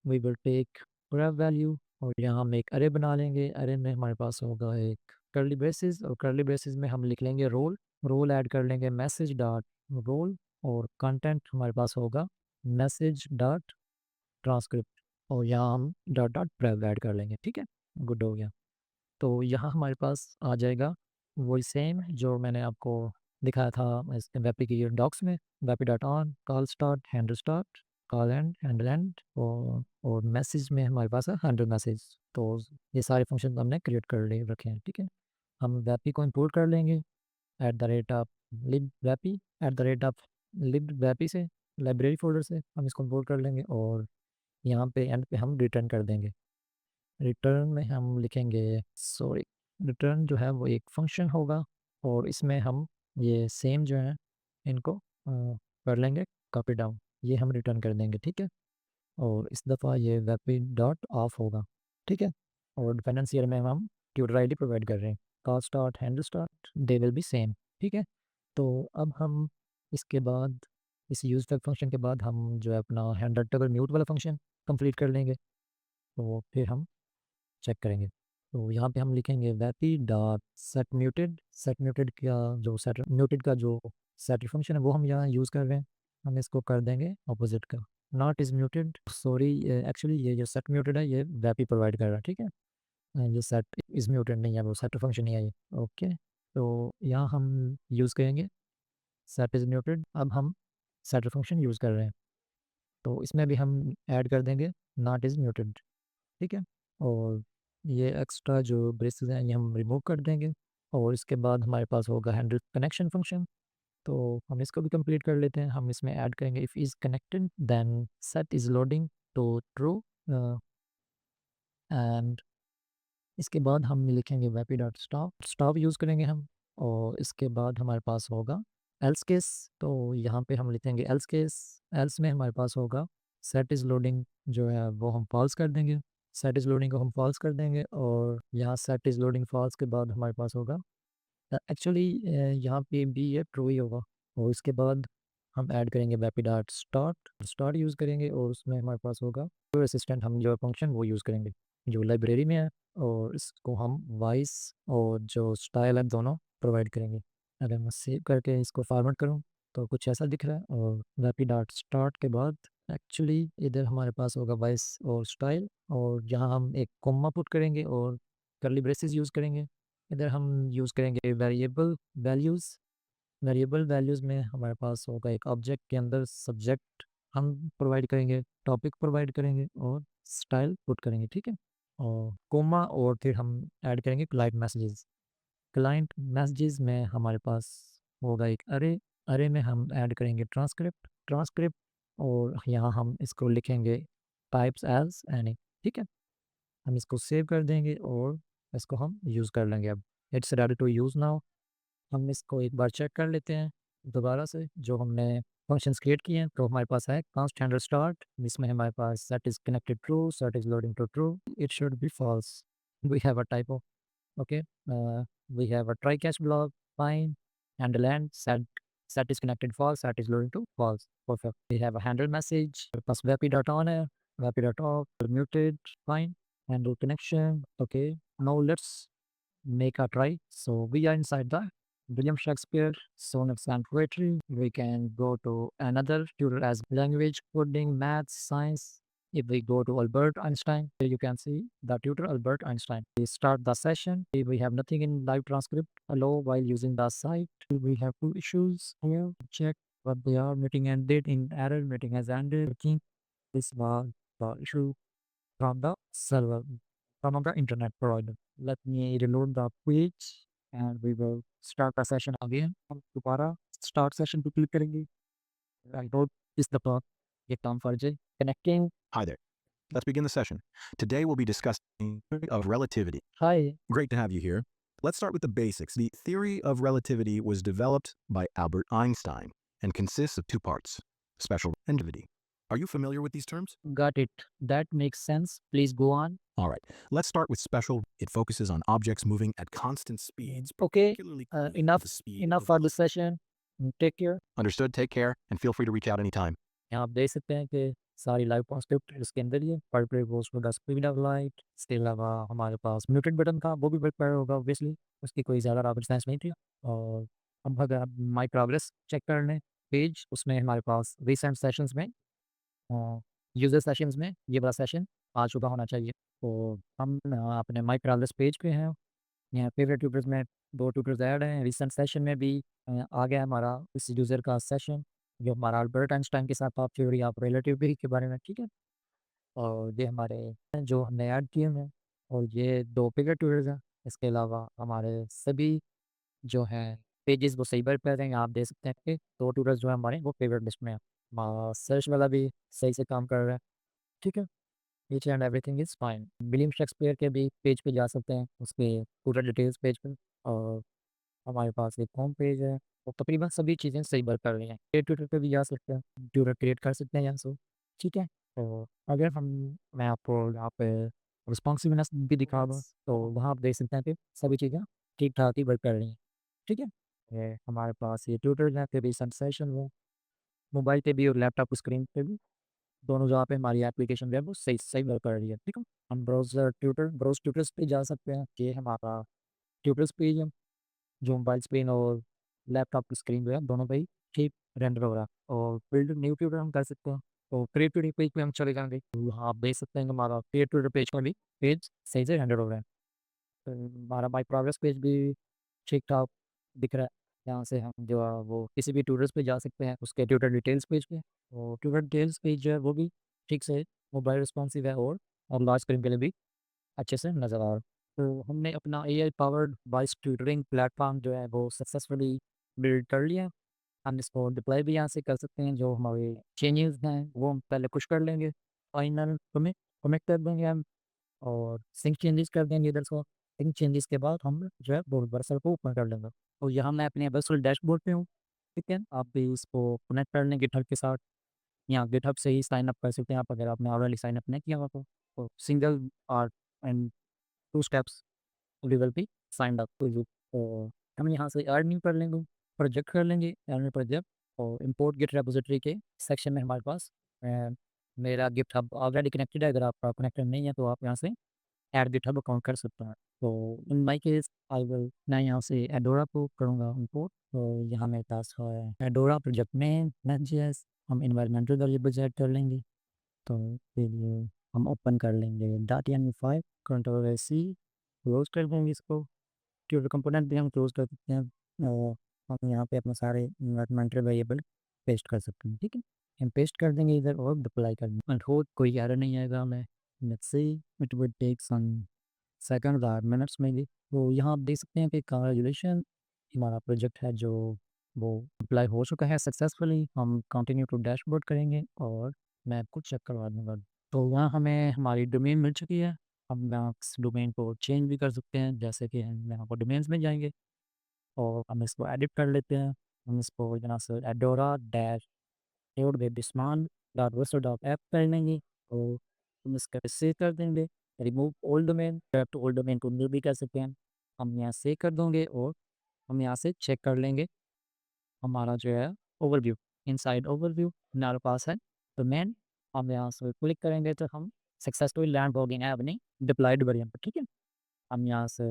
we will take grab value, और यहाँ हम एक अरे बना लेंगे। अरे में हमारे पास होगा एक करली ब्रेसेस, और करली ब्रेसेस में हम लिख लेंगे रोल, रोल ऐड कर लेंगे मैसेज डॉट रोल, और कंटेंट हमारे पास होगा मैसेज डॉट ट्रांसक्रिप्ट, और यहाँ हम डॉट डॉट प्रेव ऐड कर लेंगे। ठीक है, गुड हो गया। तो यहाँ हमारे पास आ जाएगा वही सेम जो मैंने आपको दिखाया था इस वेपी की डॉक्स में, Vapi dot on, call start, handle start, call end, handle end, और मैसेज में हमारे पास है हैंडल मैसेज। तो ये सारे फंक्शन हमने क्रिएट कर ले रखे हैं। ठीक है, हम वेपी को इंपोर्ट कर लेंगे at the rate of lib Vapi, at the rate of lib Vapi से, लाइब्रेरी फोल्डर से हम इसको इंपोर्ट कर लेंगे, और यहाँ पे एंड पे हम रिटर्न कर देंगे। रिटर्न में हम लिखेंगे, सॉरी, रिटर्न जो है वो एक फंक्शन होगा, और इसमें हम ये सेम जो है इनको कर लेंगे कॉपी डाउन, ये हम रिटर्न कर देंगे। ठीक है, और इस दफ़ा ये वेपी डॉट ऑफ होगा। ठीक है, और डिपेंडेंसी में हम ट्यूटर आईडी प्रोवाइड कर रहे हैं, call start, handle start, they will be same. ठीक है, तो अब हम इसके बाद इस यूज फंक्शन के बाद हम जो है अपना हैंडल टेबल म्यूट वाला फंक्शन कंप्लीट कर लेंगे, तो फिर हम चेक करेंगे। तो यहाँ पे हम लिखेंगे Vapi dot set muted, set muted का जो सेट म्यूटेड का जो सेट फंक्शन है वो हम यहाँ यूज़ कर रहे हैं, हम इसको कर देंगे अपोजिट का, not is muted. Sorry, actually ये जो सेट म्यूटेड है ये वैपी प्रोवाइड कर रहा है। ठीक है, ये सेट इज़ म्यूटेड नहीं है, वो सेट फंक्शन ही है ये। ओके, तो यहाँ हम यूज़ करेंगे सेट इज़ म्यूटेड। अब हम सेट फंक्शन यूज़ कर रहे हैं, तो इसमें भी हम ऐड कर देंगे नॉट इज़ म्यूटेड। ठीक है, और ये एक्स्ट्रा जो ब्रेसेस हैं ये हम रिमूव कर देंगे, और इसके बाद हमारे पास होगा हैंडल कनेक्शन फंक्शन। तो हम इसको भी कंप्लीट कर लेते हैं। हम इसमें ऐड करेंगे if is connected then set is loading to true, and इसके बाद हम लिखेंगे Vapi dot stop, stop use करेंगे हम। और इसके बाद हमारे पास होगा एल्स केस, तो यहाँ पे हम लिखेंगे एल्स केस। एल्स में हमारे पास होगा सेट इज़ लोडिंग जो है वो हम फॉल्स कर देंगे, सेट इज़ लोडिंग को हम फॉल्स कर देंगे, और यहाँ सेट इज़ लोडिंग फॉल्स के बाद हमारे पास होगा एक्चुअली यहाँ पे भी ये ट्रू ही होगा। और इसके बाद हम ऐड करेंगे वेपी डॉट स्टार्ट, स्टार्ट यूज़ करेंगे, और उसमें हमारे पास होगा असिस्टेंट, हम जो फंक्शन वो यूज़ करेंगे जो लाइब्रेरी में है, और इसको हम वॉइस और जो स्टाइल है दोनों प्रोवाइड करेंगे। अगर मैं सेव करके इसको फॉर्मेट करूँ तो कुछ ऐसा दिख रहा है, और वेपी डॉट स्टार्ट के बाद एक्चुअली इधर हमारे पास होगा वॉइस और स्टाइल, और यहाँ हम एक कॉमा पुट करेंगे और कर्ली ब्रेसेस यूज़ करेंगे। इधर हम यूज़ करेंगे वेरिएबल वैल्यूज़, वेरिएबल वैल्यूज़ में हमारे पास होगा एक ऑब्जेक्ट के अंदर सब्जेक्ट हम प्रोवाइड करेंगे, टॉपिक प्रोवाइड करेंगे, और स्टाइल पुट करेंगे। ठीक है, और कोमा, और फिर हम ऐड करेंगे क्लाइंट मैसेजेस। क्लाइंट मैसेजेस में हमारे पास होगा एक अरे, अरे में हम ऐड करेंगे ट्रांसक्रिप्ट, ट्रांसक्रिप्ट, और यहाँ हम इसको लिखेंगे टाइप्स एज एनी। ठीक है, हम इसको सेव कर देंगे और इसको हम यूज़ कर लेंगे। अब it's ready to use now. हम इसको एक बार चेक कर लेते हैं दोबारा से, जो हमने फंक्शंस क्रिएट किए हैं। तो हमारे पास है कांस्ट हैंडल स्टार्ट, जिसमें हमारे पास set is connected true, set is loading to true, it should be false, we have a typo. Okay, we have a try catch block, fine, handle end, set is connected false, set is loading to false. Perfect. We have a handle message, plus wp dot on air, wp dot off, muted, fine, handle connection. Okay, now let's make a try. So we are inside the William Shakespeare Sonnets and Poetry. We can go to another tutor as language, coding, maths, science. If we go to Albert Einstein, here you can see the tutor Albert Einstein. We start the session. We have nothing in live transcript. Allow while using the site. We have two issues here. Check what they are. Meeting ended in error. Meeting has ended. I think this was the issue from the server, from the internet provider. Let me reload the page and we will start the session again. हम दोबारा start session पे click करेंगे. I hope is the part. ये काम फर्ज है. Connecting. Hi there. Let's begin the session. Today we'll be discussing theory of relativity. Hi. Great to have you here. Let's start with the basics. The theory of relativity was developed by Albert Einstein and consists of two parts, special relativity. Are you familiar with these terms? Got it. That makes sense. Please go on. All right. Let's start with special. It focuses on objects moving at constant speeds. Okay. Particularly Enough. the speed Enough of for the session. Take care. Understood. Take care and feel free to reach out anytime. यहाँ आप देख सकते हैं कि सारी live transcript इसके अंदर ही है। पर play goes to the speed of light. इसके अलावा हमारे पास म्यूटेड बटन था, वो भी वर्क कर रहा होगा ऑब्वियसली, उसकी कोई ज़्यादा रॉकेट साइंस नहीं थी। और अब अगर आप माई प्रोग्रेस चेक कर लें पेज, उसमें हमारे पास रिसेंट सेशंस में यूज़र सेशंस में ये वाला सेशन आ चुका होना चाहिए। तो हम अपने माई प्रोग्रेस पेज पे हैं। यहाँ फेवरेट ट्यूटर्स में 2 ट्यूटर्स ऐड हैं। रिसेंट सेशन में भी आ गया हमारा इस यूज़र का सेशन, जो हमारा अल्बर्ट आइंस्टाइन के साथ था, थ्योरी ऑफ रिलेटिविटी के बारे में, ठीक है? और ये हमारे जो हमने ऐड किए हैं, और ये 2 फेवरेट ट्यूटर्स हैं। इसके अलावा हमारे सभी जो हैं पेजेस वो सही वर्क कर रहे हैं। आप देख सकते हैं कि 2 ट्यूटर्स जो हैं हमारे वो फेवरेट लिस्ट में हैं। सर्च वाला भी सही से काम कर रहा है, ठीक है? Each and everything is fine. William Shakespeare के भी पेज पे जा सकते हैं, उसके पूरा डिटेल्स पेज पे। और हमारे पास एक होम पेज है, वो तकरीबन सभी चीज़ें सही वर्क कर रही हैं। क्रिएट ट्विटर पे भी जा सकते हैं, ट्विटर क्रिएट कर सकते हैं यहाँ से, ठीक है? तो अगर हम मैं आपको यहाँ पे रिस्पॉन्सिवनेस भी दिखा दूँ, तो वहाँ आप देख सकते हैं कि सभी चीज़ें ठीक-ठाक ही वर्क कर रही हैं, ठीक है? ये हमारे पास ये ट्विटर है, फिर रिसेंट सेशन है, मोबाइल पे भी और लैपटॉप स्क्रीन पे भी, दोनों जगह पे हमारी एप्लीकेशन जो है वो सही सही वर्क कर रही है, ठीक है? हम ब्राउज़ ट्विटर्स पे जा सकते हैं, ये हमारा ट्विटर्स पेज है, जो मोबाइल स्क्रीन और लैपटॉप की स्क्रीन जो है दोनों पे ही ठीक रेंडर हो रहा है। और बिल्ड न्यू ट्विटर हम कर सकते हैं। तो क्रिएट ट्विटर पेज पे हम चले जाएँगे, तो वहाँ आप देख सकते हैं कि हमारा क्रिएट ट्विटर पेज का भी पेज सही से रेंडर हो रहा है। तो हमारा माई प्रोग्रेस पेज भी ठीक-ठाक दिख रहा है। यहाँ से हम जो है वो किसी भी ट्यूटर्स पे जा सकते हैं, उसके ट्विटर डिटेल्स पेज पे। और ट्विटर डिटेल्स पेज जो है वो भी ठीक से मोबाइल रिस्पॉन्सिव है, और लार्ज स्क्रीन के लिए भी अच्छे से नज़र आ रहा है। तो हमने अपना AI powered voice tutoring platform जो है वो सक्सेसफुली बिल्ड कर लिया है। हम इसको डिप्लॉय भी यहाँ से कर सकते हैं। जो हमारे चेंजेस हैं वो हम पहले पुश कर लेंगे, फाइनल कमिट कर देंगे हम, और सिंक चेंजेस कर देंगे इधर से। सिंक चेंजेस के बाद हम जो है वो ब्राउज़र को ओपन कर लेंगे। और यहाँ मैं अपने वर्चुअल डैशबोर्ड पे हूँ, ठीक है? आप भी इसको कनेक्ट कर लें गिटहब के साथ। यहाँ गिटहब से ही साइन अप कर सकते हैं आप, अगर आपने ऑलरेडी साइन अप नहीं किया हुआ तो सिंगल और and 2 steps we will be signed up to you. तो हम यहाँ से ऐड न्यू कर लेंगे, प्रोजेक्ट कर लेंगे, ऐड न्यू प्रोजेक्ट, और इंपोर्ट गिट रेपॉजिटरी के सेक्शन में हमारे पास मेरा गिटहब ऑलरेडी कनेक्टेड है। अगर आपका कनेक्टेड नहीं है तो आप यहाँ से ऐड गिटहब अकाउंट कर सकते हैं। तो इन माय केस मैं यहाँ से एडोरा को करूँगा इंपोर्ट। तो यहाँ मेरे पास है एडोरा प्रोजेक्ट में नेटजेएस, हम एनवायरमेंटल वेरिएबल्स ऐड कर लेंगे। तो फिर ये हम ओपन कर लेंगे डॉट यानी 5 कंट्रोल एसी, क्लोज कर देंगे इसको। ट्यूटर कंपोनेंट भी हम क्लोज कर सकते हैं, और हम यहाँ पे अपने सारे इन्वायरमेंटल वेरिएबल पेस्ट कर सकते हैं, ठीक है? हम पेस्ट कर देंगे इधर और अप्लाई कर देंगे, एंड होप कोई एरर नहीं आएगा हमें। Let's see, it will take some seconds और मिनट्स में भी। तो यहाँ आप देख सकते हैं कि कांग्रेचुलेशन, हमारा प्रोजेक्ट है जो वो अप्लाई हो चुका है सक्सेसफुली। हम कंटिन्यू टू डैशबोर्ड करेंगे और मैं आपको चेक करवा दूँगा। तो यहाँ हमें हमारी डोमेन मिल चुकी है। हम यहाँ इस डोमेन को चेंज भी कर सकते हैं, जैसे कि हम यहाँ पर डोमेन्स में जाएँगे और हम इसको एडिट कर लेते हैं। हम इसको यहाँ से एडोरा डैश नोड बेबिस्मान डॉट वर्सो डॉट ऐप कर लेंगे और हम इसका सेव कर देंगे। रिमूव ओल्ड डोमेन, तो ओल्ड डोमेन को रिमूव भी कर सकते हैं। हम यहाँ सेव कर देंगे और हम यहाँ से चेक कर लेंगे हमारा जो है ओवरव्यू, इनसाइड ओवरव्यू हमारे पास है। तो मेन हम यहाँ से क्लिक करेंगे तो हम सक्सेसफुल लैंड हो गए हैं अपनी डिप्लॉयड वेरिएंट पर, ठीक है। हम यहाँ से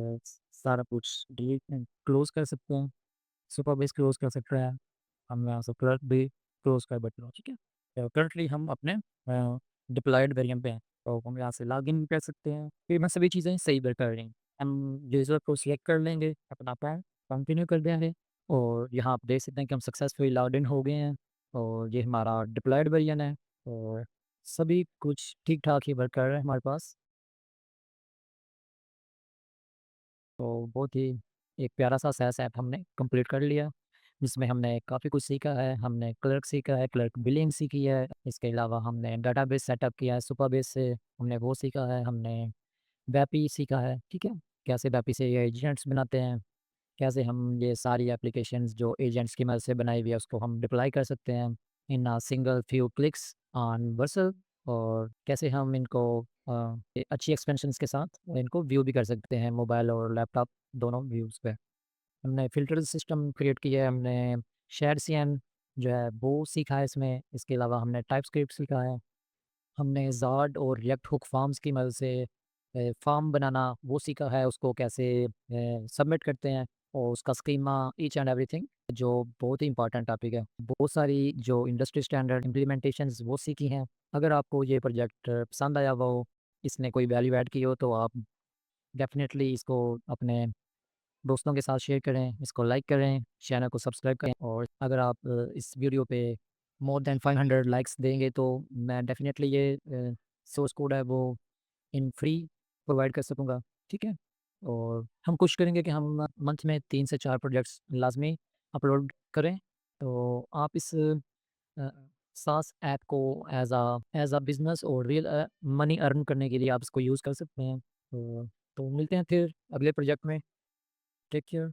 सारा कुछ डिलीट क्लोज कर सकते हैं, सुपर बेस क्लोज कर सकते हैं, हम यहाँ से क्लर्क भी क्लोज कर बैठे हैं, ठीक है। तो करंटली हम अपने डिप्लॉयड वेरिएंट पे हैं, तो हम यहाँ से लॉग इन कर सकते हैं। फिर मैं सभी चीज़ें सही कर रही हैं। हम यूज़र को सिलेक्ट कर लेंगे, अपना पैन कंटिन्यू कर देंगे और यहाँ आप देख सकते हैं कि हम सक्सेसफुली लॉग इन हो गए हैं और ये हमारा डिप्लॉयड वेरिएंट है और सभी कुछ ठीक ठाक ही वर्क कर रहा है हमारे पास। तो बहुत ही एक प्यारा-सा SaaS ऐप हमने कंप्लीट कर लिया, जिसमें हमने काफ़ी कुछ सीखा है। हमने क्लर्क सीखा है, क्लर्क बिलिंग सीखी है, इसके अलावा हमने डेटाबेस सेटअप किया है, सुपरबेस से हमने वो सीखा है, हमने वेपी सीखा है, ठीक है? कैसे वेपी से ये एजेंट्स बनाते हैं, कैसे हम ये सारी एप्लीकेशंस जो एजेंट्स की मदद से बनाई हुई है, उसको हम डिप्लॉय कर सकते हैं in a single few clicks on Vercel, और कैसे हम इनको अच्छी एक्सपेंशंस के साथ इनको व्यू भी कर सकते हैं मोबाइल और लैपटॉप दोनों व्यूज़ पे। हमने फ़िल्टर सिस्टम क्रिएट किया है, हमने शेयर सीएन जो है वो सीखा है इसमें, इसके अलावा हमने टाइपस्क्रिप्ट सीखा है। हमने ज़ार्ड और रिएक्ट हुक फॉर्म्स की मदद से फॉर्म बनाना वो सीखा है, उसको कैसे सबमिट करते हैं और उसका स्कीमा ईच एंड एवरीथिंग, जो बहुत ही इंपॉर्टेंट टॉपिक है। बहुत सारी जो इंडस्ट्री स्टैंडर्ड इम्प्लीमेंटेशंस वो सीखी हैं। अगर आपको ये प्रोजेक्ट पसंद आया हुआ हो, इसने कोई वैल्यू ऐड की हो, तो आप डेफ़िनेटली इसको अपने दोस्तों के साथ शेयर करें, इसको लाइक करें, चैनल को सब्सक्राइब करें और अगर आप इस वीडियो पे मोर देन 500 लाइक्स देंगे तो मैं डेफ़िनेटली ये सोर्स कोड है वो इन फ्री प्रोवाइड कर सकूँगा, ठीक है? और हम कोशिश करेंगे कि हम मंथ में 3 से 4 प्रोजेक्ट्स लाज़मी अपलोड करें। तो आप इस सास ऐप को एज़ अ बिज़नेस और रियल मनी अर्न करने के लिए आप इसको यूज़ कर सकते हैं। तो मिलते हैं फिर अगले प्रोजेक्ट में। Take care.